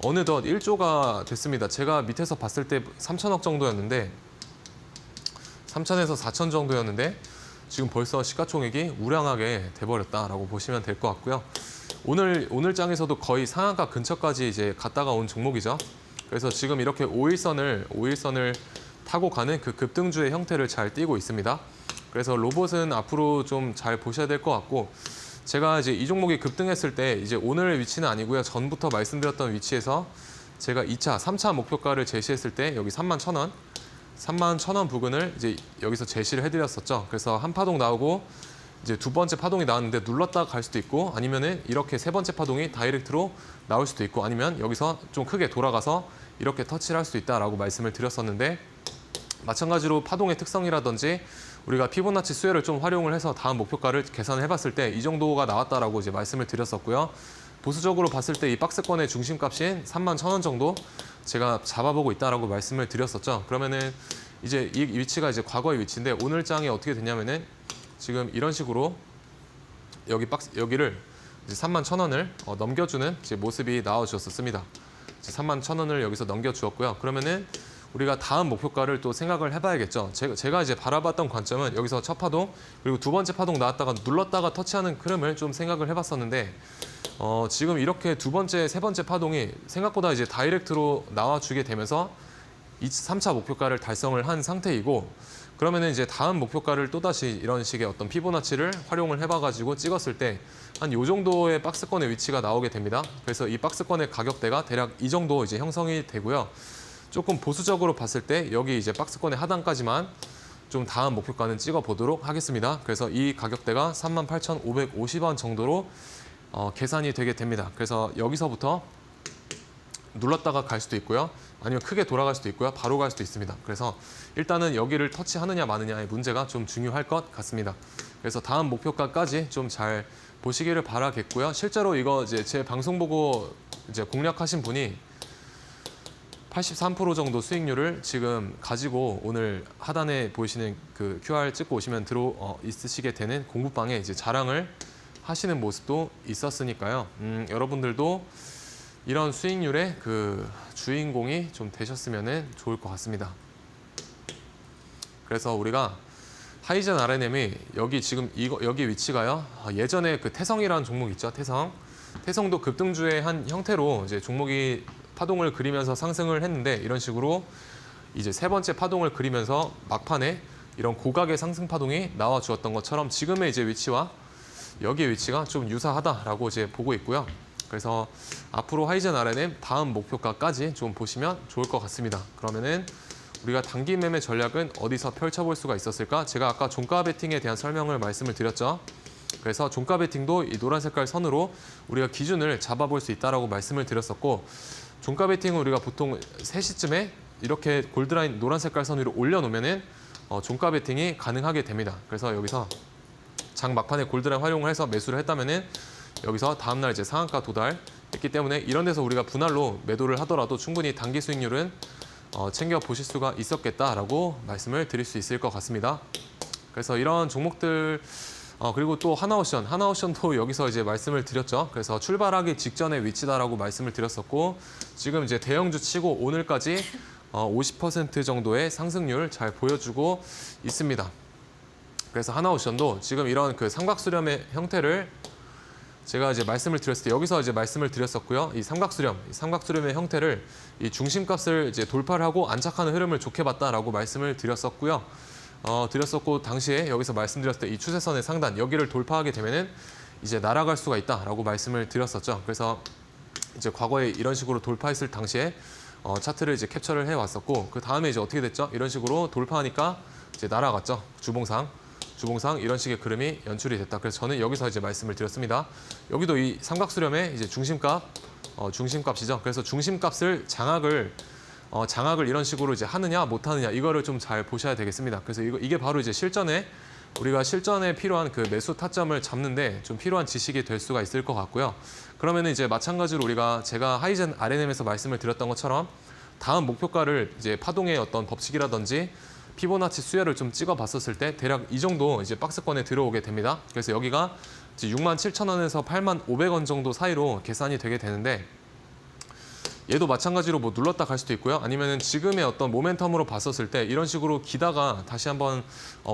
어느덧 1조가 됐습니다. 제가 밑에서 봤을 때 3천억 정도였는데 3천에서 4천 정도였는데 지금 벌써 시가총액이 우량하게 돼버렸다라고 보시면 될 것 같고요. 오늘 장에서도 거의 상한가 근처까지 이제 갔다가 온 종목이죠. 그래서 지금 이렇게 5일선을 타고 가는 그 급등주의 형태를 잘 띠고 있습니다. 그래서 로봇은 앞으로 좀 잘 보셔야 될 것 같고 제가 이제 이 종목이 급등했을 때 이제 오늘 위치는 아니고요. 전부터 말씀드렸던 위치에서 제가 3차 목표가를 제시했을 때 여기 31,000원 부근을 이제 여기서 제시를 해드렸었죠. 그래서 한 파동 나오고 이제 두 번째 파동이 나왔는데 눌렀다가 갈 수도 있고 아니면은 이렇게 세 번째 파동이 다이렉트로 나올 수도 있고 아니면 여기서 좀 크게 돌아가서 이렇게 터치를 할 수도 있다라고 말씀을 드렸었는데 마찬가지로 파동의 특성이라든지 우리가 피보나치 수혜를 좀 활용을 해서 다음 목표가를 계산을 해봤을 때 이 정도가 나왔다라고 이제 말씀을 드렸었고요. 보수적으로 봤을 때 이 박스권의 중심값인 31,000원 정도 제가 잡아보고 있다라고 말씀을 드렸었죠. 그러면은 이제 이 위치가 이제 과거의 위치인데 오늘 장이 어떻게 됐냐면은 지금 이런 식으로 여기를 이제 31,000원을 넘겨주는 이제 모습이 나와주었습니다. 31,000원을 여기서 넘겨주었고요. 그러면은 우리가 다음 목표가를 또 생각을 해봐야겠죠. 제가 이제 바라봤던 관점은 여기서 첫 파동 그리고 두 번째 파동 나왔다가 눌렀다가 터치하는 흐름을 좀 생각을 해봤었는데 지금 이렇게 두 번째, 세 번째 파동이 생각보다 이제 다이렉트로 나와주게 되면서 3차 목표가를 달성을 한 상태이고 그러면은 이제 다음 목표가를 또다시 이런 식의 어떤 피보나치를 활용을 해봐가지고 찍었을 때 한 요 정도의 박스권의 위치가 나오게 됩니다. 그래서 이 박스권의 가격대가 대략 이 정도 이제 형성이 되고요. 조금 보수적으로 봤을 때 여기 이제 박스권의 하단까지만 좀 다음 목표가는 찍어 보도록 하겠습니다. 그래서 이 가격대가 38,550원 정도로 계산이 되게 됩니다. 그래서 여기서부터 눌렀다가 갈 수도 있고요. 아니면 크게 돌아갈 수도 있고요. 바로 갈 수도 있습니다. 그래서 일단은 여기를 터치하느냐 마느냐의 문제가 좀 중요할 것 같습니다. 그래서 다음 목표가까지 좀 잘 보시기를 바라겠고요. 실제로 이거 이제 제 방송 보고 이제 공략하신 분이 83% 정도 수익률을 지금 가지고 오늘 하단에 보이시는 그 QR 찍고 오시면 있으시게 되는 공부방에 이제 자랑을 하시는 모습도 있었으니까요. 여러분들도 이런 수익률의 그 주인공이 좀 되셨으면 좋을 것 같습니다. 그래서 우리가 하이젠 RNM이 여기 지금 여기 위치가요. 예전에 그 태성이라는 종목 있죠. 태성도 급등주의 한 형태로 이제 종목이 파동을 그리면서 상승을 했는데 이런 식으로 이제 세 번째 파동을 그리면서 막판에 이런 고각의 상승 파동이 나와 주었던 것처럼 지금의 이제 위치와 여기의 위치가 좀 유사하다라고 이제 보고 있고요. 그래서 앞으로 하이젠 RNM 다음 목표가까지 좀 보시면 좋을 것 같습니다. 그러면은 우리가 단기 매매 전략은 어디서 펼쳐볼 수가 있었을까? 제가 아까 종가 베팅에 대한 설명을 말씀을 드렸죠. 그래서 종가 베팅도 이 노란 색깔 선으로 우리가 기준을 잡아볼 수 있다라고 말씀을 드렸었고 종가 베팅은 우리가 보통 3시쯤에 이렇게 골드라인 노란 색깔 선 위로 올려놓으면은 종가 베팅이 가능하게 됩니다. 그래서 여기서 장 막판에 골드라인 활용을 해서 매수를 했다면은 여기서 다음날 이제 상한가 도달했기 때문에 이런 데서 우리가 분할로 매도를 하더라도 충분히 단기 수익률은 챙겨 보실 수가 있었겠다라고 말씀을 드릴 수 있을 것 같습니다. 그래서 이런 종목들 그리고 또 하나오션도 여기서 이제 말씀을 드렸죠. 그래서 출발하기 직전의 위치다라고 말씀을 드렸었고 지금 이제 대형주 치고 오늘까지 50% 정도의 상승률 잘 보여주고 있습니다. 그래서 하나오션도 지금 이런 그 삼각수렴의 형태를 제가 이제 말씀을 드렸을 때 여기서 이제 말씀을 드렸었고요. 이 삼각수렴의 형태를 이 중심값을 이제 돌파를 하고 안착하는 흐름을 좋게 봤다라고 말씀을 드렸었고요. 드렸었고 당시에 여기서 말씀드렸을 때 이 추세선의 상단 여기를 돌파하게 되면은 이제 날아갈 수가 있다라고 말씀을 드렸었죠. 그래서 이제 과거에 이런 식으로 돌파했을 당시에 차트를 이제 캡처를 해 왔었고 그 다음에 이제 어떻게 됐죠? 이런 식으로 돌파하니까 이제 날아갔죠. 주봉상 이런 식의 그림이 연출이 됐다. 그래서 저는 여기서 이제 말씀을 드렸습니다. 여기도 이 삼각수렴의 이제 중심값이죠. 그래서 중심값을 장악을 이런 식으로 이제 하느냐 못하느냐 이거를 좀 잘 보셔야 되겠습니다. 그래서 이게 바로 이제 우리가 실전에 필요한 그 매수 타점을 잡는데 좀 필요한 지식이 될 수가 있을 것 같고요. 그러면은 이제 마찬가지로 제가 하이젠 RNM에서 말씀을 드렸던 것처럼 다음 목표가를 이제 파동의 어떤 법칙이라든지 피보나치 수열을 좀 찍어봤었을 때 대략 이 정도 이제 박스권에 들어오게 됩니다. 그래서 여기가 67,000원에서 85,500원 정도 사이로 계산이 되게 되는데 얘도 마찬가지로 뭐 눌렀다 갈 수도 있고요. 아니면은 지금의 어떤 모멘텀으로 봤었을 때 이런 식으로 기다가 다시 한번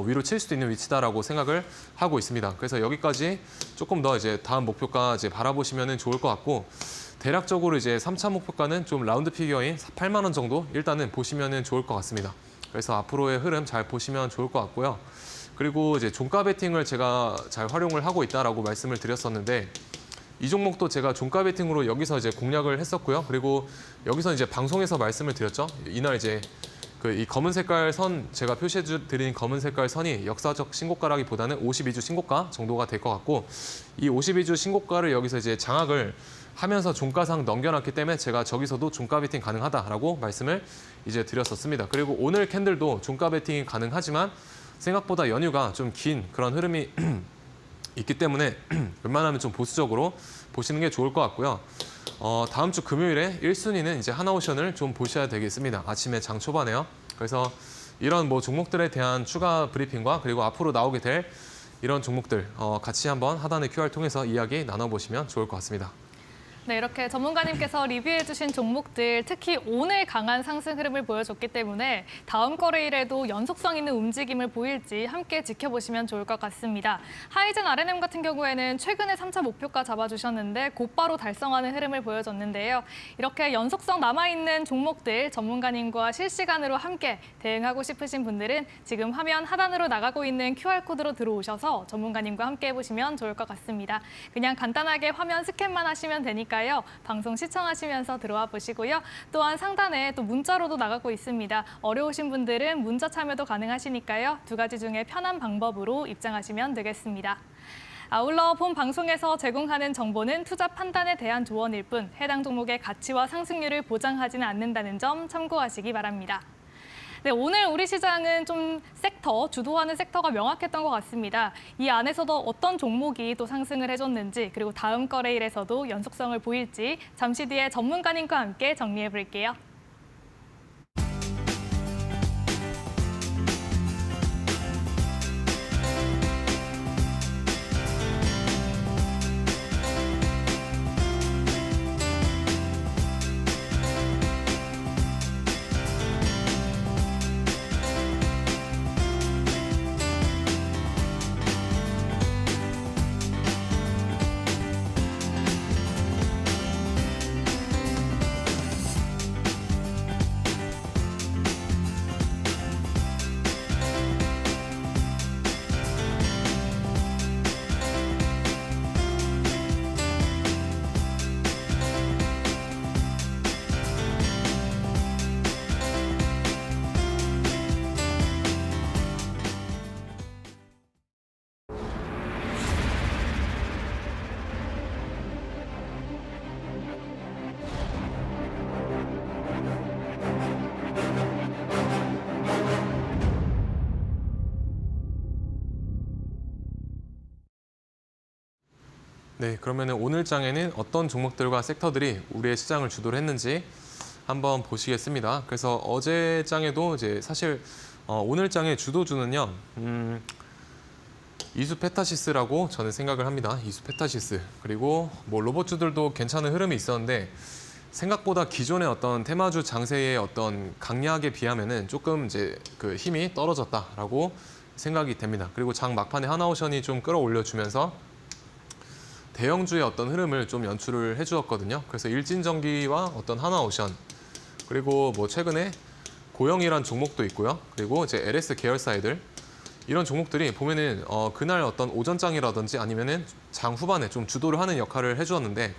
위로 칠 수도 있는 위치다라고 생각을 하고 있습니다. 그래서 여기까지 조금 더 이제 다음 목표가 이제 바라보시면은 좋을 것 같고 대략적으로 이제 3차 목표가는 좀 라운드 피겨인 8만 원 정도 일단은 보시면은 좋을 것 같습니다. 그래서 앞으로의 흐름 잘 보시면 좋을 것 같고요. 그리고 이제 종가 베팅을 제가 잘 활용을 하고 있다라고 말씀을 드렸었는데 이 종목도 제가 종가 베팅으로 여기서 이제 공략을 했었고요. 그리고 여기서 이제 방송에서 말씀을 드렸죠. 이날 이제 이 검은 색깔 선 제가 표시해 드린 검은 색깔 선이 역사적 신고가라기보다는 52주 신고가 정도가 될 것 같고 이 52주 신고가를 여기서 이제 장악을 하면서 종가상 넘겨놨기 때문에 제가 저기서도 종가 베팅 가능하다라고 말씀을 이제 드렸었습니다. 그리고 오늘 캔들도 종가 베팅이 가능하지만 생각보다 연휴가 좀 긴 그런 흐름이 있기 때문에 웬만하면 좀 보수적으로 보시는 게 좋을 것 같고요. 다음 주 금요일에 1순위는 이제 하나오션을 좀 보셔야 되겠습니다. 아침에 장 초반에요. 그래서 이런 뭐 종목들에 대한 추가 브리핑과 그리고 앞으로 나오게 될 이런 종목들 같이 한번 하단의 QR 통해서 이야기 나눠보시면 좋을 것 같습니다. 네, 이렇게 전문가님께서 리뷰해주신 종목들, 특히 오늘 강한 상승 흐름을 보여줬기 때문에 다음 거래일에도 연속성 있는 움직임을 보일지 함께 지켜보시면 좋을 것 같습니다. 하이젠 R&M 같은 경우에는 최근에 3차 목표가 잡아주셨는데 곧바로 달성하는 흐름을 보여줬는데요. 이렇게 연속성 남아있는 종목들 전문가님과 실시간으로 함께 대응하고 싶으신 분들은 지금 화면 하단으로 나가고 있는 QR코드로 들어오셔서 전문가님과 함께 해보시면 좋을 것 같습니다. 그냥 간단하게 화면 스캔만 하시면 되니까요. 방송 시청하시면서 들어와 보시고요. 또한 상단에 또 문자로도 나가고 있습니다. 어려우신 분들은 문자 참여도 가능하시니까요. 두 가지 중에 편한 방법으로 입장하시면 되겠습니다. 아울러 본 방송에서 제공하는 정보는 투자 판단에 대한 조언일 뿐 해당 종목의 가치와 상승률을 보장하지는 않는다는 점 참고하시기 바랍니다. 네, 오늘 우리 시장은 좀 주도하는 섹터가 명확했던 것 같습니다. 이 안에서도 어떤 종목이 또 상승을 해줬는지, 그리고 다음 거래일에서도 연속성을 보일지 잠시 뒤에 전문가님과 함께 정리해 볼게요. 네, 그러면 오늘 장에는 어떤 종목들과 섹터들이 우리의 시장을 주도를 했는지 한번 보시겠습니다. 그래서 어제 장에도 이제 사실 오늘 장의 주도주는요, 이수페타시스라고 저는 생각을 합니다. 이수페타시스. 그리고 뭐 로봇주들도 괜찮은 흐름이 있었는데 생각보다 기존의 어떤 테마주 장세의 어떤 강약에 비하면은 조금 이제 그 힘이 떨어졌다라고 생각이 됩니다. 그리고 장 막판에 하나오션이 좀 끌어올려주면서 대형주의 어떤 흐름을 좀 연출을 해주었거든요. 그래서 일진전기와 어떤 하나오션, 그리고 뭐 최근에 고영이란 종목도 있고요. 그리고 이제 LS 계열사애들, 이런 종목들이 보면은 그날 어떤 오전장이라든지 아니면은 장 후반에 좀 주도를 하는 역할을 해주었는데,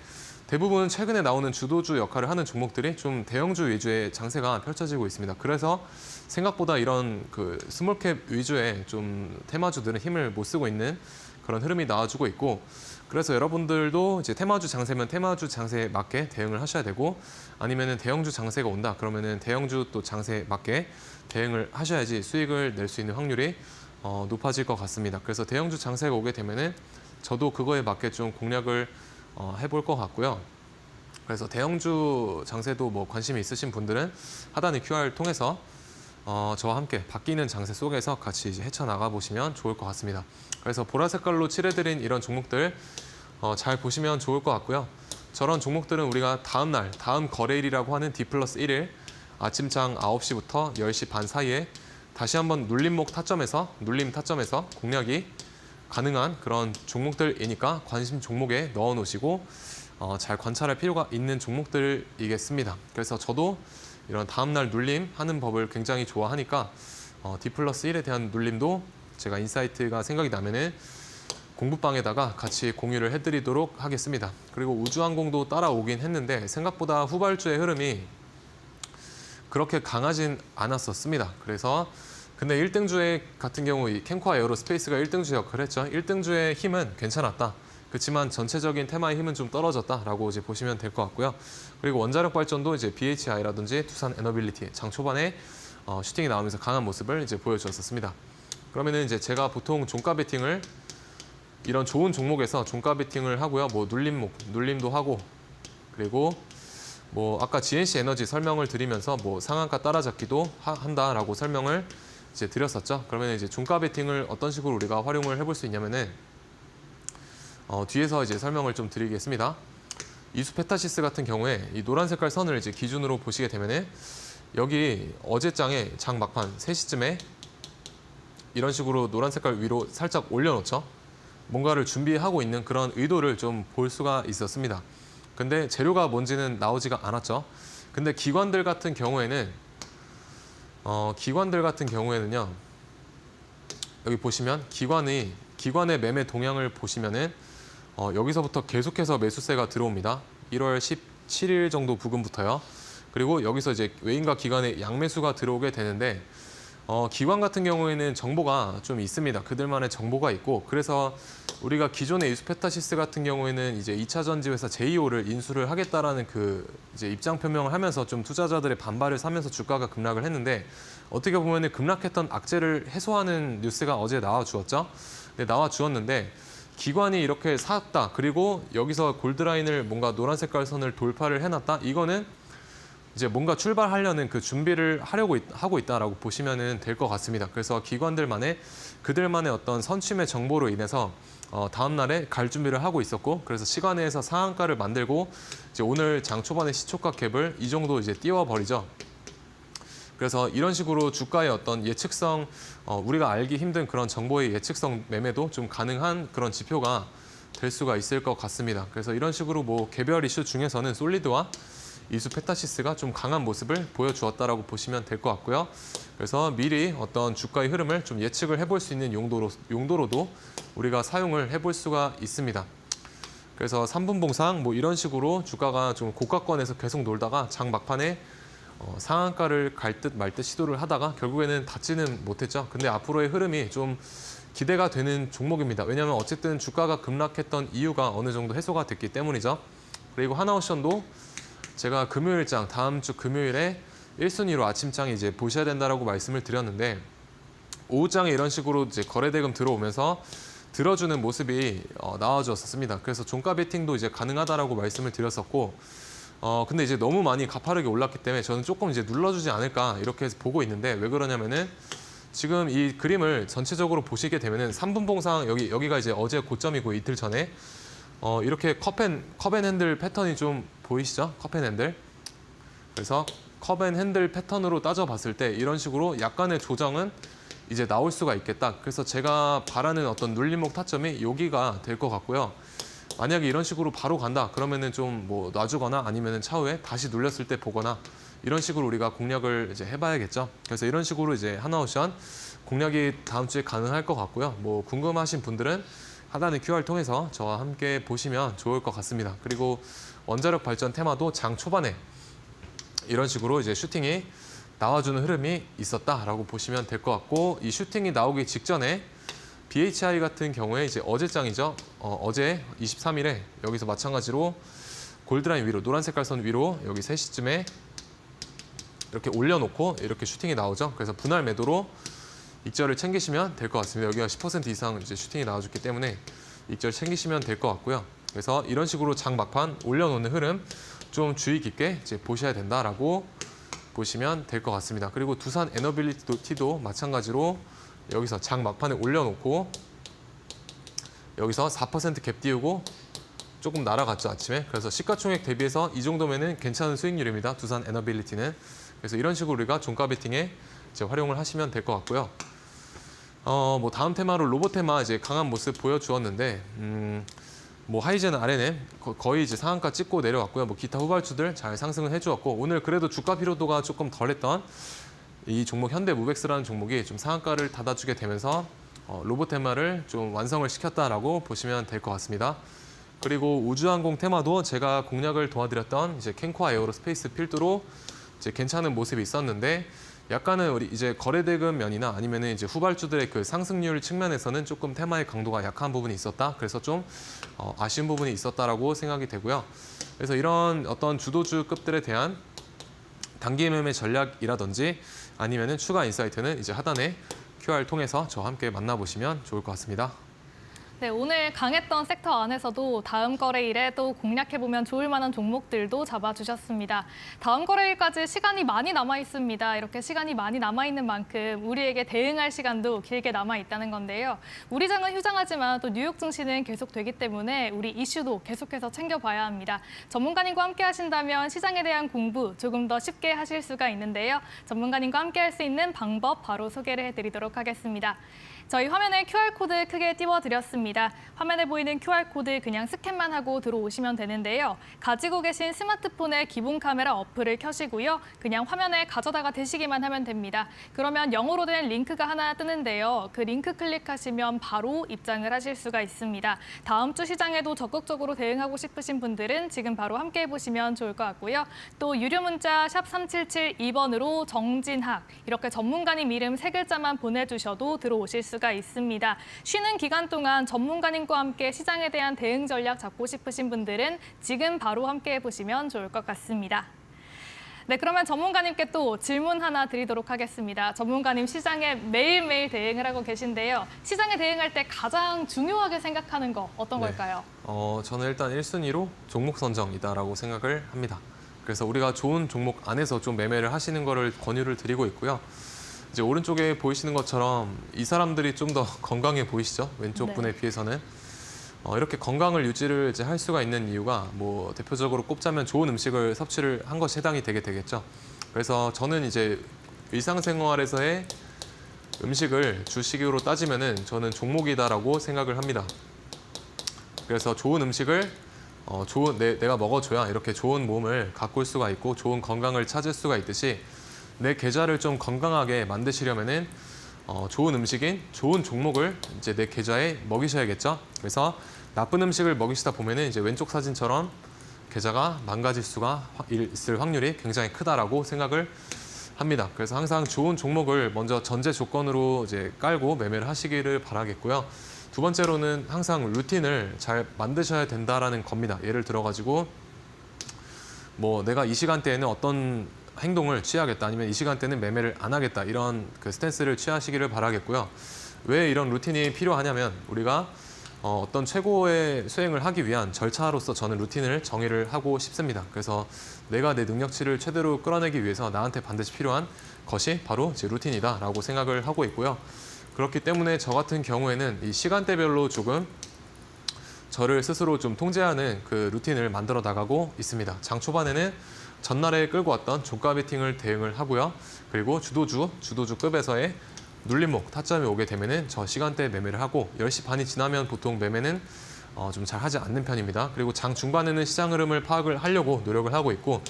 대부분 최근에 나오는 주도주 역할을 하는 종목들이 좀 대형주 위주의 장세가 펼쳐지고 있습니다. 그래서 생각보다 이런 그 스몰캡 위주의 좀 테마주들은 힘을 못 쓰고 있는 그런 흐름이 나와주고 있고, 그래서 여러분들도 이제 테마주 장세면 테마주 장세에 맞게 대응을 하셔야 되고, 아니면은 대형주 장세가 온다 그러면은 대형주 또 장세에 맞게 대응을 하셔야지 수익을 낼 수 있는 확률이 높아질 것 같습니다. 그래서 대형주 장세가 오게 되면은 저도 그거에 맞게 좀 공략을 해볼 것 같고요. 그래서 대형주 장세도 뭐 관심이 있으신 분들은 하단의 QR 통해서 저와 함께 바뀌는 장세 속에서 같이 이제 헤쳐나가 보시면 좋을 것 같습니다. 그래서 보라 색깔로 칠해드린 이런 종목들 잘 보시면 좋을 것 같고요. 저런 종목들은 우리가 다음 거래일이라고 하는 D+1일 아침장 9시부터 10시 반 사이에 다시 한번 눌림 타점에서 공략이 가능한 그런 종목들이니까 관심 종목에 넣어 놓으시고 잘 관찰할 필요가 있는 종목들이겠습니다. 그래서 저도 이런 다음날 눌림 하는 법을 굉장히 좋아하니까 D+1에 대한 눌림도 제가 인사이트가 생각이 나면은 공부방에다가 같이 공유를 해드리도록 하겠습니다. 그리고 우주항공도 따라오긴 했는데 생각보다 후발주의 흐름이 그렇게 강하진 않았었습니다. 그래서 근데 1등주의 같은 경우 이 캠코아 에어로스페이스가 1등주 역할을 했죠. 1등주의 힘은 괜찮았다. 그렇지만 전체적인 테마의 힘은 좀 떨어졌다라고 이제 보시면 될 것 같고요. 그리고 원자력 발전도 이제 BHI라든지 투산 에너빌리티 장 초반에 슈팅이 나오면서 강한 모습을 이제 보여주었습니다. 그러면은 이제 제가 보통 종가 베팅을 이런 좋은 종목에서 종가 베팅을 하고요. 뭐 눌림도 하고, 그리고 뭐 아까 GNC 에너지 설명을 드리면서 뭐 상한가 따라잡기도 한다라고 설명을 이제 드렸었죠. 그러면 이제 종가 베팅을 어떤 식으로 우리가 활용을 해볼 수 있냐면은 뒤에서 이제 설명을 좀 드리겠습니다. 이수페타시스 같은 경우에 이 노란 색깔 선을 이제 기준으로 보시게 되면은 여기 어제 장에 장 막판 3시쯤에 이런 식으로 노란 색깔 위로 살짝 올려놓죠. 뭔가를 준비하고 있는 그런 의도를 좀 볼 수가 있었습니다. 근데 재료가 뭔지는 나오지가 않았죠. 근데 기관들 같은 경우에는요. 여기 보시면 기관의 매매 동향을 보시면은 여기서부터 계속해서 매수세가 들어옵니다. 1월 17일 정도 부근부터요. 그리고 여기서 이제 외인과 기관의 양매수가 들어오게 되는데 기관 같은 경우에는 정보가 좀 있습니다. 그들만의 정보가 있고 그래서 우리가 기존의 이수페타시스 같은 경우에는 이제 2차 전지 회사 제이오를 인수를 하겠다라는 그 이제 입장 표명을 하면서 좀 투자자들의 반발을 사면서 주가가 급락을 했는데 어떻게 보면은 급락했던 악재를 해소하는 뉴스가 어제 나와 주었죠. 네, 나와 주었는데 기관이 이렇게 샀다. 그리고 여기서 골드라인을 뭔가 노란 색깔 선을 돌파를 해놨다. 이거는 이제 뭔가 출발하려는 그 준비를 하고 있다라고 보시면 될 것 같습니다. 그래서 그들만의 어떤 선취매 정보로 인해서 다음 날에 갈 준비를 하고 있었고 그래서 시간에서 상한가를 만들고 이제 오늘 장 초반의 시초가 갭을 이 정도 이제 띄워버리죠. 그래서 이런 식으로 주가의 어떤 예측성, 우리가 알기 힘든 그런 정보의 예측성 매매도 좀 가능한 그런 지표가 될 수가 있을 것 같습니다. 그래서 이런 식으로 뭐 개별 이슈 중에서는 솔리드와 이수페타시스가 좀 강한 모습을 보여주었다라고 보시면 될 것 같고요. 그래서 미리 어떤 주가의 흐름을 좀 예측을 해볼 수 있는 용도로도 우리가 사용을 해볼 수가 있습니다. 그래서 3분봉상 뭐 이런 식으로 주가가 좀 고가권에서 계속 놀다가 장 막판에 상한가를 갈 듯 말 듯 시도를 하다가 결국에는 닿지는 못했죠. 근데 앞으로의 흐름이 좀 기대가 되는 종목입니다. 왜냐하면 어쨌든 주가가 급락했던 이유가 어느 정도 해소가 됐기 때문이죠. 그리고 하나옵션도 제가 금요일장, 다음 주 금요일에 1순위로 아침장에 이제 보셔야 된다라고 말씀을 드렸는데 오후장에 이런 식으로 이제 거래대금 들어오면서 들어주는 모습이 나와주었습니다. 그래서 종가 베팅도 이제 가능하다라고 말씀을 드렸었고 근데 이제 너무 많이 가파르게 올랐기 때문에 저는 조금 이제 눌러주지 않을까 이렇게 보고 있는데 왜 그러냐면은 지금 이 그림을 전체적으로 보시게 되면은 3분봉상 여기가 이제 어제 고점이고 이틀 전에 이렇게 컵앤핸들 패턴이 좀 보이시죠? 컵앤핸들. 그래서 컵앤핸들 패턴으로 따져봤을 때 이런 식으로 약간의 조정은 이제 나올 수가 있겠다. 그래서 제가 바라는 어떤 눌림목 타점이 여기가 될 것 같고요. 만약에 이런 식으로 바로 간다. 그러면은 좀 뭐 놔주거나 아니면은 차후에 다시 눌렸을 때 보거나 이런 식으로 우리가 공략을 이제 해봐야겠죠. 그래서 이런 식으로 이제 하나옵션 공략이 다음 주에 가능할 것 같고요. 뭐 궁금하신 분들은 하단의 QR 통해서 저와 함께 보시면 좋을 것 같습니다. 그리고 원자력 발전 테마도 장 초반에 이런 식으로 이제 슈팅이 나와주는 흐름이 있었다라고 보시면 될 것 같고 이 슈팅이 나오기 직전에 BHI 같은 경우에 이제 어제장이죠. 어제 23일에 여기서 마찬가지로 골드라인 위로 노란 색깔 선 위로 여기 3시쯤에 이렇게 올려놓고 이렇게 슈팅이 나오죠. 그래서 분할 매도로 익절을 챙기시면 될 것 같습니다. 여기가 10% 이상 이제 슈팅이 나와줬기 때문에 익절 챙기시면 될 것 같고요. 그래서 이런 식으로 장 막판 올려놓는 흐름 좀 주의 깊게 이제 보셔야 된다라고 보시면 될 것 같습니다. 그리고 두산 에너빌리티도 마찬가지로 여기서 장 막판에 올려놓고 여기서 4% 갭 띄우고 조금 날아갔죠 아침에. 그래서 시가총액 대비해서 이 정도면은 괜찮은 수익률입니다. 두산 에너빌리티는. 그래서 이런 식으로 우리가 종가 베팅에 이제 활용을 하시면 될 것 같고요. 뭐 다음 테마로 로봇 테마 이제 강한 모습 보여주었는데 뭐 하이젠 RNM 거의 이제 상한가 찍고 내려왔고요. 뭐 기타 후발주들 잘 상승을 해주었고 오늘 그래도 주가 피로도가 조금 덜했던 이 종목 현대무벡스라는 종목이 좀 상한가를 닫아주게 되면서 로봇 테마를 좀 완성을 시켰다라고 보시면 될 것 같습니다. 그리고 우주항공 테마도 제가 공략을 도와드렸던 이제 캔코아 에어로스페이스 필두로 이제 괜찮은 모습이 있었는데 약간은 우리 이제 거래대금 면이나 아니면은 이제 후발주들의 그 상승률 측면에서는 조금 테마의 강도가 약한 부분이 있었다. 그래서 좀 아쉬운 부분이 있었다라고 생각이 되고요. 그래서 이런 어떤 주도주급들에 대한 단기 매매 전략이라든지 아니면은 추가 인사이트는 이제 하단에 QR 통해서 저와 함께 만나보시면 좋을 것 같습니다. 네, 오늘 강했던 섹터 안에서도 다음 거래일에 또 공략해보면 좋을 만한 종목들도 잡아주셨습니다. 다음 거래일까지 시간이 많이 남아 있습니다. 이렇게 시간이 많이 남아 있는 만큼 우리에게 대응할 시간도 길게 남아 있다는 건데요. 우리 장은 휴장하지만 또 뉴욕 증시는 계속되기 때문에 우리 이슈도 계속해서 챙겨봐야 합니다. 전문가님과 함께 하신다면 시장에 대한 공부 조금 더 쉽게 하실 수가 있는데요. 전문가님과 함께 할 수 있는 방법 바로 소개를 해드리도록 하겠습니다. 저희 화면에 QR코드 크게 띄워드렸습니다. 화면에 보이는 QR코드 그냥 스캔만 하고 들어오시면 되는데요. 가지고 계신 스마트폰의 기본 카메라 어플을 켜시고요. 그냥 화면에 가져다가 대시기만 하면 됩니다. 그러면 영어로 된 링크가 하나 뜨는데요. 그 링크 클릭하시면 바로 입장을 하실 수가 있습니다. 다음 주 시장에도 적극적으로 대응하고 싶으신 분들은 지금 바로 함께 해보시면 좋을 것 같고요. 또 유료 문자 샵 3772번으로 정진학 이렇게 전문가님 이름 3글자만 보내주셔도 들어오실 수가 있습니다. 쉬는 기간 동안 전문가님과 함께 시장에 대한 대응 전략 잡고 싶으신 분들은 지금 바로 함께 해보시면 좋을 것 같습니다. 네, 그러면 전문가님께 또 질문 하나 드리도록 하겠습니다. 전문가님 시장에 매일매일 대응을 하고 계신데요. 시장에 대응할 때 가장 중요하게 생각하는 거 어떤 걸까요? 저는 일단 1순위로 종목 선정이다라고 생각을 합니다. 그래서 우리가 좋은 종목 안에서 좀 매매를 하시는 거를 권유를 드리고 있고요. 이제 오른쪽에 보이시는 것처럼 이 사람들이 좀 더 건강해 보이시죠? 왼쪽 분에 비해서는. 이렇게 건강을 유지를 이제 할 수가 있는 이유가 뭐 대표적으로 꼽자면 좋은 음식을 섭취를 한 것이 해당이 되겠죠. 그래서 저는 이제 일상생활에서의 음식을 주식으로 따지면은 저는 종목이다라고 생각을 합니다. 그래서 좋은 음식을 내가 먹어줘야 이렇게 좋은 몸을 가꿀 수가 있고 좋은 건강을 찾을 수가 있듯이 내 계좌를 좀 건강하게 만드시려면은 좋은 음식인 좋은 종목을 이제 내 계좌에 먹이셔야겠죠. 그래서 나쁜 음식을 먹이시다 보면은 이제 왼쪽 사진처럼 계좌가 망가질 수가 있을 확률이 굉장히 크다라고 생각을 합니다. 그래서 항상 좋은 종목을 먼저 전제 조건으로 이제 깔고 매매를 하시기를 바라겠고요. 두 번째로는 항상 루틴을 잘 만드셔야 된다라는 겁니다. 예를 들어가지고 뭐 내가 이 시간대에는 어떤 행동을 취하겠다 아니면 이 시간대는 매매를 안 하겠다 이런 그 스탠스를 취하시기를 바라겠고요. 왜 이런 루틴이 필요하냐면 우리가 어떤 최고의 수행을 하기 위한 절차로서 저는 루틴을 정의를 하고 싶습니다. 그래서 내가 내 능력치를 최대로 끌어내기 위해서 나한테 반드시 필요한 것이 바로 이제 루틴이다라고 생각을 하고 있고요. 그렇기 때문에 저 같은 경우에는 이 시간대별로 조금 저를 스스로 좀 통제하는 그 루틴을 만들어 나가고 있습니다. 장 초반에는 전날에 끌고 왔던 종가 베팅을 대응을 하고요. 그리고 주도주급에서의 눌림목, 타점이 오게 되면은 저 시간대에 매매를 하고 10시 반이 지나면 보통 매매는 좀 잘 하지 않는 편입니다. 그리고 장 중반에는 시장 흐름을 파악을 하려고 노력을 하고 있고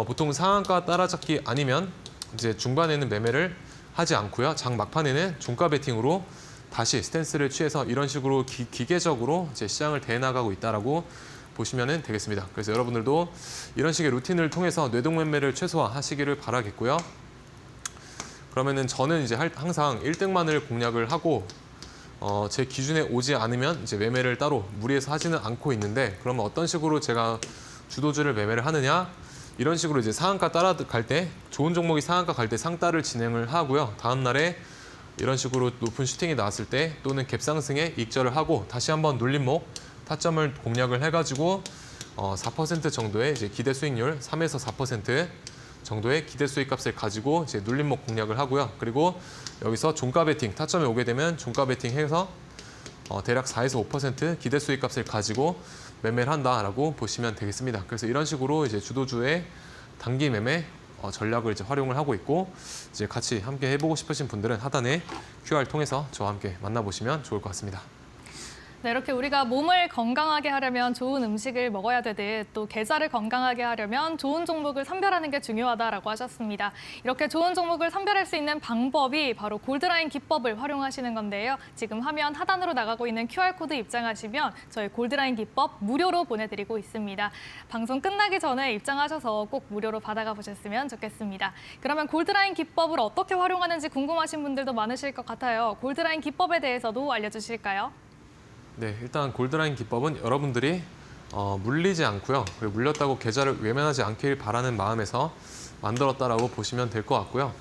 보통 상한가 따라잡기 아니면 이제 중반에는 매매를 하지 않고요. 장 막판에는 종가 베팅으로 다시 스탠스를 취해서 이런 식으로 기계적으로 이제 시장을 대해나가고 있다라고 보시면 되겠습니다. 그래서 여러분들도 이런 식의 루틴을 통해서 뇌동 매매를 최소화하시기를 바라겠고요. 그러면은 저는 이제 항상 1등만을 공략을 하고 제 기준에 오지 않으면 이제 매매를 따로 무리해서 하지는 않고 있는데 그러면 어떤 식으로 제가 주도주를 매매를 하느냐? 이런 식으로 이제 상한가 따라갈 때 좋은 종목이 상한가 갈 때 상따를 진행을 하고요. 다음 날에 이런 식으로 높은 슈팅이 나왔을 때 또는 갭상승에 익절을 하고 다시 한번 눌림목 타점을 공략을 해가지고 4% 정도의 이제 기대 수익률 3에서 4% 정도의 기대 수익 값을 가지고 이제 눌림목 공략을 하고요. 그리고 여기서 종가 베팅 타점에 오게 되면 종가 베팅 해서 대략 4에서 5% 기대 수익 값을 가지고 매매를 한다라고 보시면 되겠습니다. 그래서 이런 식으로 이제 주도주의 단기 매매 전략을 이제 활용을 하고 있고 이제 같이 함께 해보고 싶으신 분들은 하단에 QR 통해서 저와 함께 만나보시면 좋을 것 같습니다. 네, 이렇게 우리가 몸을 건강하게 하려면 좋은 음식을 먹어야 되듯 또 계좌를 건강하게 하려면 좋은 종목을 선별하는 게 중요하다라고 하셨습니다. 이렇게 좋은 종목을 선별할 수 있는 방법이 바로 골드라인 기법을 활용하시는 건데요. 지금 화면 하단으로 나가고 있는 QR코드 입장하시면 저희 골드라인 기법 무료로 보내드리고 있습니다. 방송 끝나기 전에 입장하셔서 꼭 무료로 받아가 보셨으면 좋겠습니다. 그러면 골드라인 기법을 어떻게 활용하는지 궁금하신 분들도 많으실 것 같아요. 골드라인 기법에 대해서도 알려주실까요? 네, 일단 골드라인 기법은 여러분들이 물리지 않고요. 그리고 물렸다고 계좌를 외면하지 않길 바라는 마음에서 만들었다라고 보시면 될 것 같고요.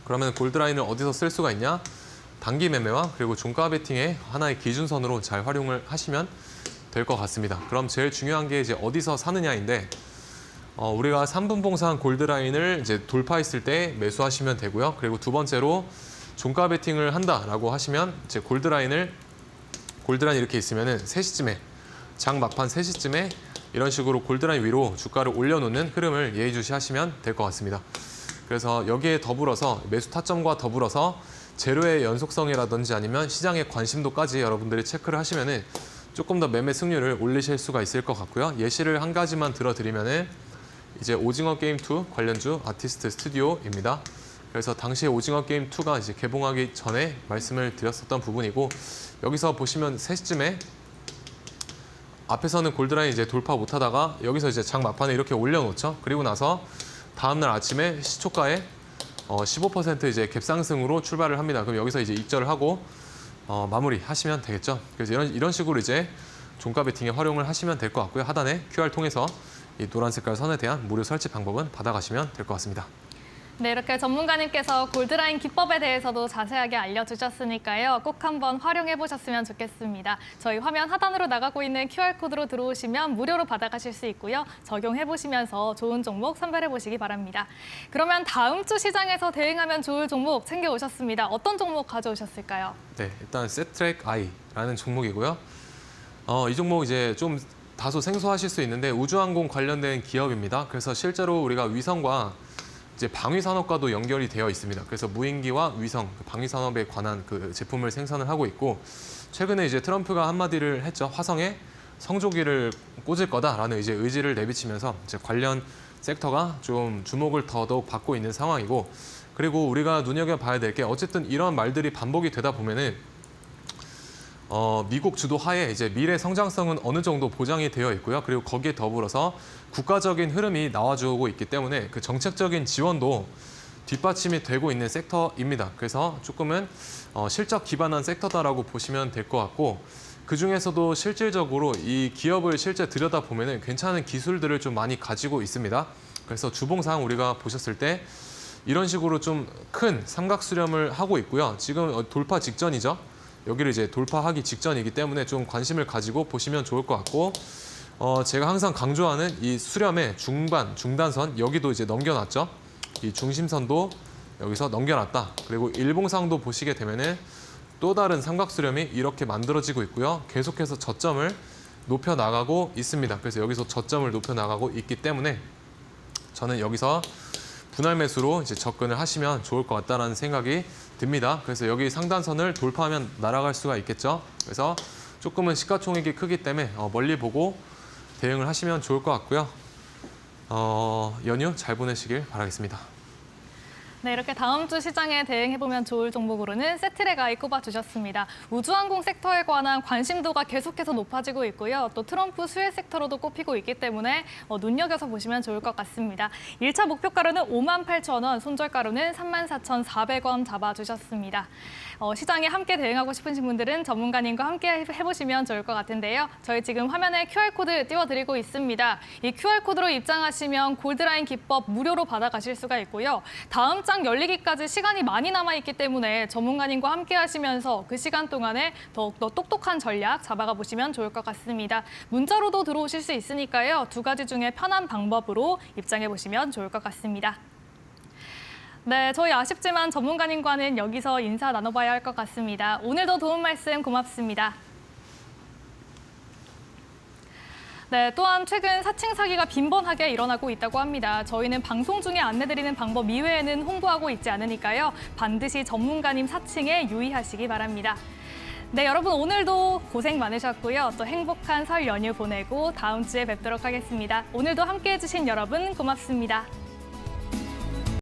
그러면 골드라인을 어디서 쓸 수가 있냐? 단기 매매와 그리고 종가 베팅의 하나의 기준선으로 잘 활용을 하시면 될 것 같습니다. 그럼 제일 중요한 게 이제 어디서 사느냐인데 우리가 3분 봉상 골드라인을 이제 돌파했을 때 매수하시면 되고요. 그리고 두 번째로 종가 베팅을 한다라고 하시면 이제 골드라인 이렇게 있으면은 3시쯤에 장 막판 3시쯤에 이런 식으로 골드라인 위로 주가를 올려놓는 흐름을 예의주시하시면 될 것 같습니다. 그래서 여기에 더불어서 매수 타점과 더불어서 재료의 연속성이라든지 아니면 시장의 관심도까지 여러분들이 체크를 하시면은 조금 더 매매 승률을 올리실 수가 있을 것 같고요. 예시를 한 가지만 들어드리면은 이제 오징어 게임 2 관련주 아티스트 스튜디오입니다. 그래서 당시에 오징어 게임 2가 이제 개봉하기 전에 말씀을 드렸었던 부분이고 여기서 보시면 3시쯤에 앞에서는 골드라인 이제 돌파 못하다가 여기서 이제 장 막판에 이렇게 올려놓죠. 그리고 나서 다음날 아침에 시초가에 15% 이제 갭상승으로 출발을 합니다. 그럼 여기서 이제 입절을 하고 마무리하시면 되겠죠. 그래서 이런 식으로 이제 종가 베팅에 활용을 하시면 될 것 같고요. 하단에 QR 통해서 이 노란 색깔 선에 대한 무료 설치 방법은 받아가시면 될 것 같습니다. 네, 이렇게 전문가님께서 골드라인 기법에 대해서도 자세하게 알려주셨으니까요. 꼭 한번 활용해 보셨으면 좋겠습니다. 저희 화면 하단으로 나가고 있는 QR코드로 들어오시면 무료로 받아가실 수 있고요. 적용해 보시면서 좋은 종목 선별해 보시기 바랍니다. 그러면 다음 주 시장에서 대응하면 좋을 종목 챙겨오셨습니다. 어떤 종목 가져오셨을까요? 네, 일단 세트랙 I라는 종목이고요. 이 종목 이제 좀 다소 생소하실 수 있는데 우주항공 관련된 기업입니다. 그래서 실제로 우리가 위성과 이제 방위 산업과도 연결이 되어 있습니다. 그래서 무인기와 위성, 방위 산업에 관한 그 제품을 생산을 하고 있고 최근에 이제 트럼프가 한마디를 했죠. 화성에 성조기를 꽂을 거다라는 이제 의지를 내비치면서 이제 관련 섹터가 좀 주목을 더더욱 받고 있는 상황이고 그리고 우리가 눈여겨봐야 될 게 어쨌든 이런 말들이 반복이 되다 보면은 미국 주도 하에 이제 미래 성장성은 어느 정도 보장이 되어 있고요. 그리고 거기에 더불어서 국가적인 흐름이 나와주고 있기 때문에 그 정책적인 지원도 뒷받침이 되고 있는 섹터입니다. 그래서 조금은 실적 기반한 섹터다라고 보시면 될 것 같고 그중에서도 실질적으로 이 기업을 실제 들여다보면 괜찮은 기술들을 좀 많이 가지고 있습니다. 그래서 주봉상 우리가 보셨을 때 이런 식으로 좀 큰 삼각 수렴을 하고 있고요. 지금 돌파 직전이죠. 여기를 이제 돌파하기 직전이기 때문에 좀 관심을 가지고 보시면 좋을 것 같고 제가 항상 강조하는 이 수렴의 중단선 여기도 이제 넘겨놨죠. 이 중심선도 여기서 넘겨놨다. 그리고 일봉상도 보시게 되면은 또 다른 삼각 수렴이 이렇게 만들어지고 있고요. 계속해서 저점을 높여 나가고 있습니다. 그래서 여기서 저점을 높여 나가고 있기 때문에 저는 여기서 분할 매수로 이제 접근을 하시면 좋을 것 같다는 생각이 듭니다. 그래서 여기 상단선을 돌파하면 날아갈 수가 있겠죠. 그래서 조금은 시가총액이 크기 때문에 멀리 보고 대응을 하시면 좋을 것 같고요. 연휴 잘 보내시길 바라겠습니다. 네, 이렇게 다음 주 시장에 대응해보면 좋을 종목으로는 세트랙 I 꼽아주셨습니다. 우주항공 섹터에 관한 관심도가 계속해서 높아지고 있고요. 또 트럼프 수혜 섹터로도 꼽히고 있기 때문에 눈여겨서 보시면 좋을 것 같습니다. 1차 목표가로는 58,000원, 손절가로는 34,400원 잡아주셨습니다. 시장에 함께 대응하고 싶으신 분들은 전문가님과 함께 해보시면 좋을 것 같은데요. 저희 지금 화면에 QR코드 띄워드리고 있습니다. 이 QR코드로 입장하시면 골드라인 기법 무료로 받아가실 수가 있고요. 다음 장 열리기까지 시간이 많이 남아있기 때문에 전문가님과 함께 하시면서 그 시간 동안에 더욱더 똑똑한 전략 잡아가 보시면 좋을 것 같습니다. 문자로도 들어오실 수 있으니까요. 두 가지 중에 편한 방법으로 입장해 보시면 좋을 것 같습니다. 네, 저희 아쉽지만 전문가님과는 여기서 인사 나눠봐야 할 것 같습니다. 오늘도 도움 말씀 고맙습니다. 네, 또한 최근 사칭 사기가 빈번하게 일어나고 있다고 합니다. 저희는 방송 중에 안내드리는 방법 이외에는 홍보하고 있지 않으니까요. 반드시 전문가님 사칭에 유의하시기 바랍니다. 네, 여러분 오늘도 고생 많으셨고요. 또 행복한 설 연휴 보내고 다음 주에 뵙도록 하겠습니다. 오늘도 함께해 주신 여러분 고맙습니다.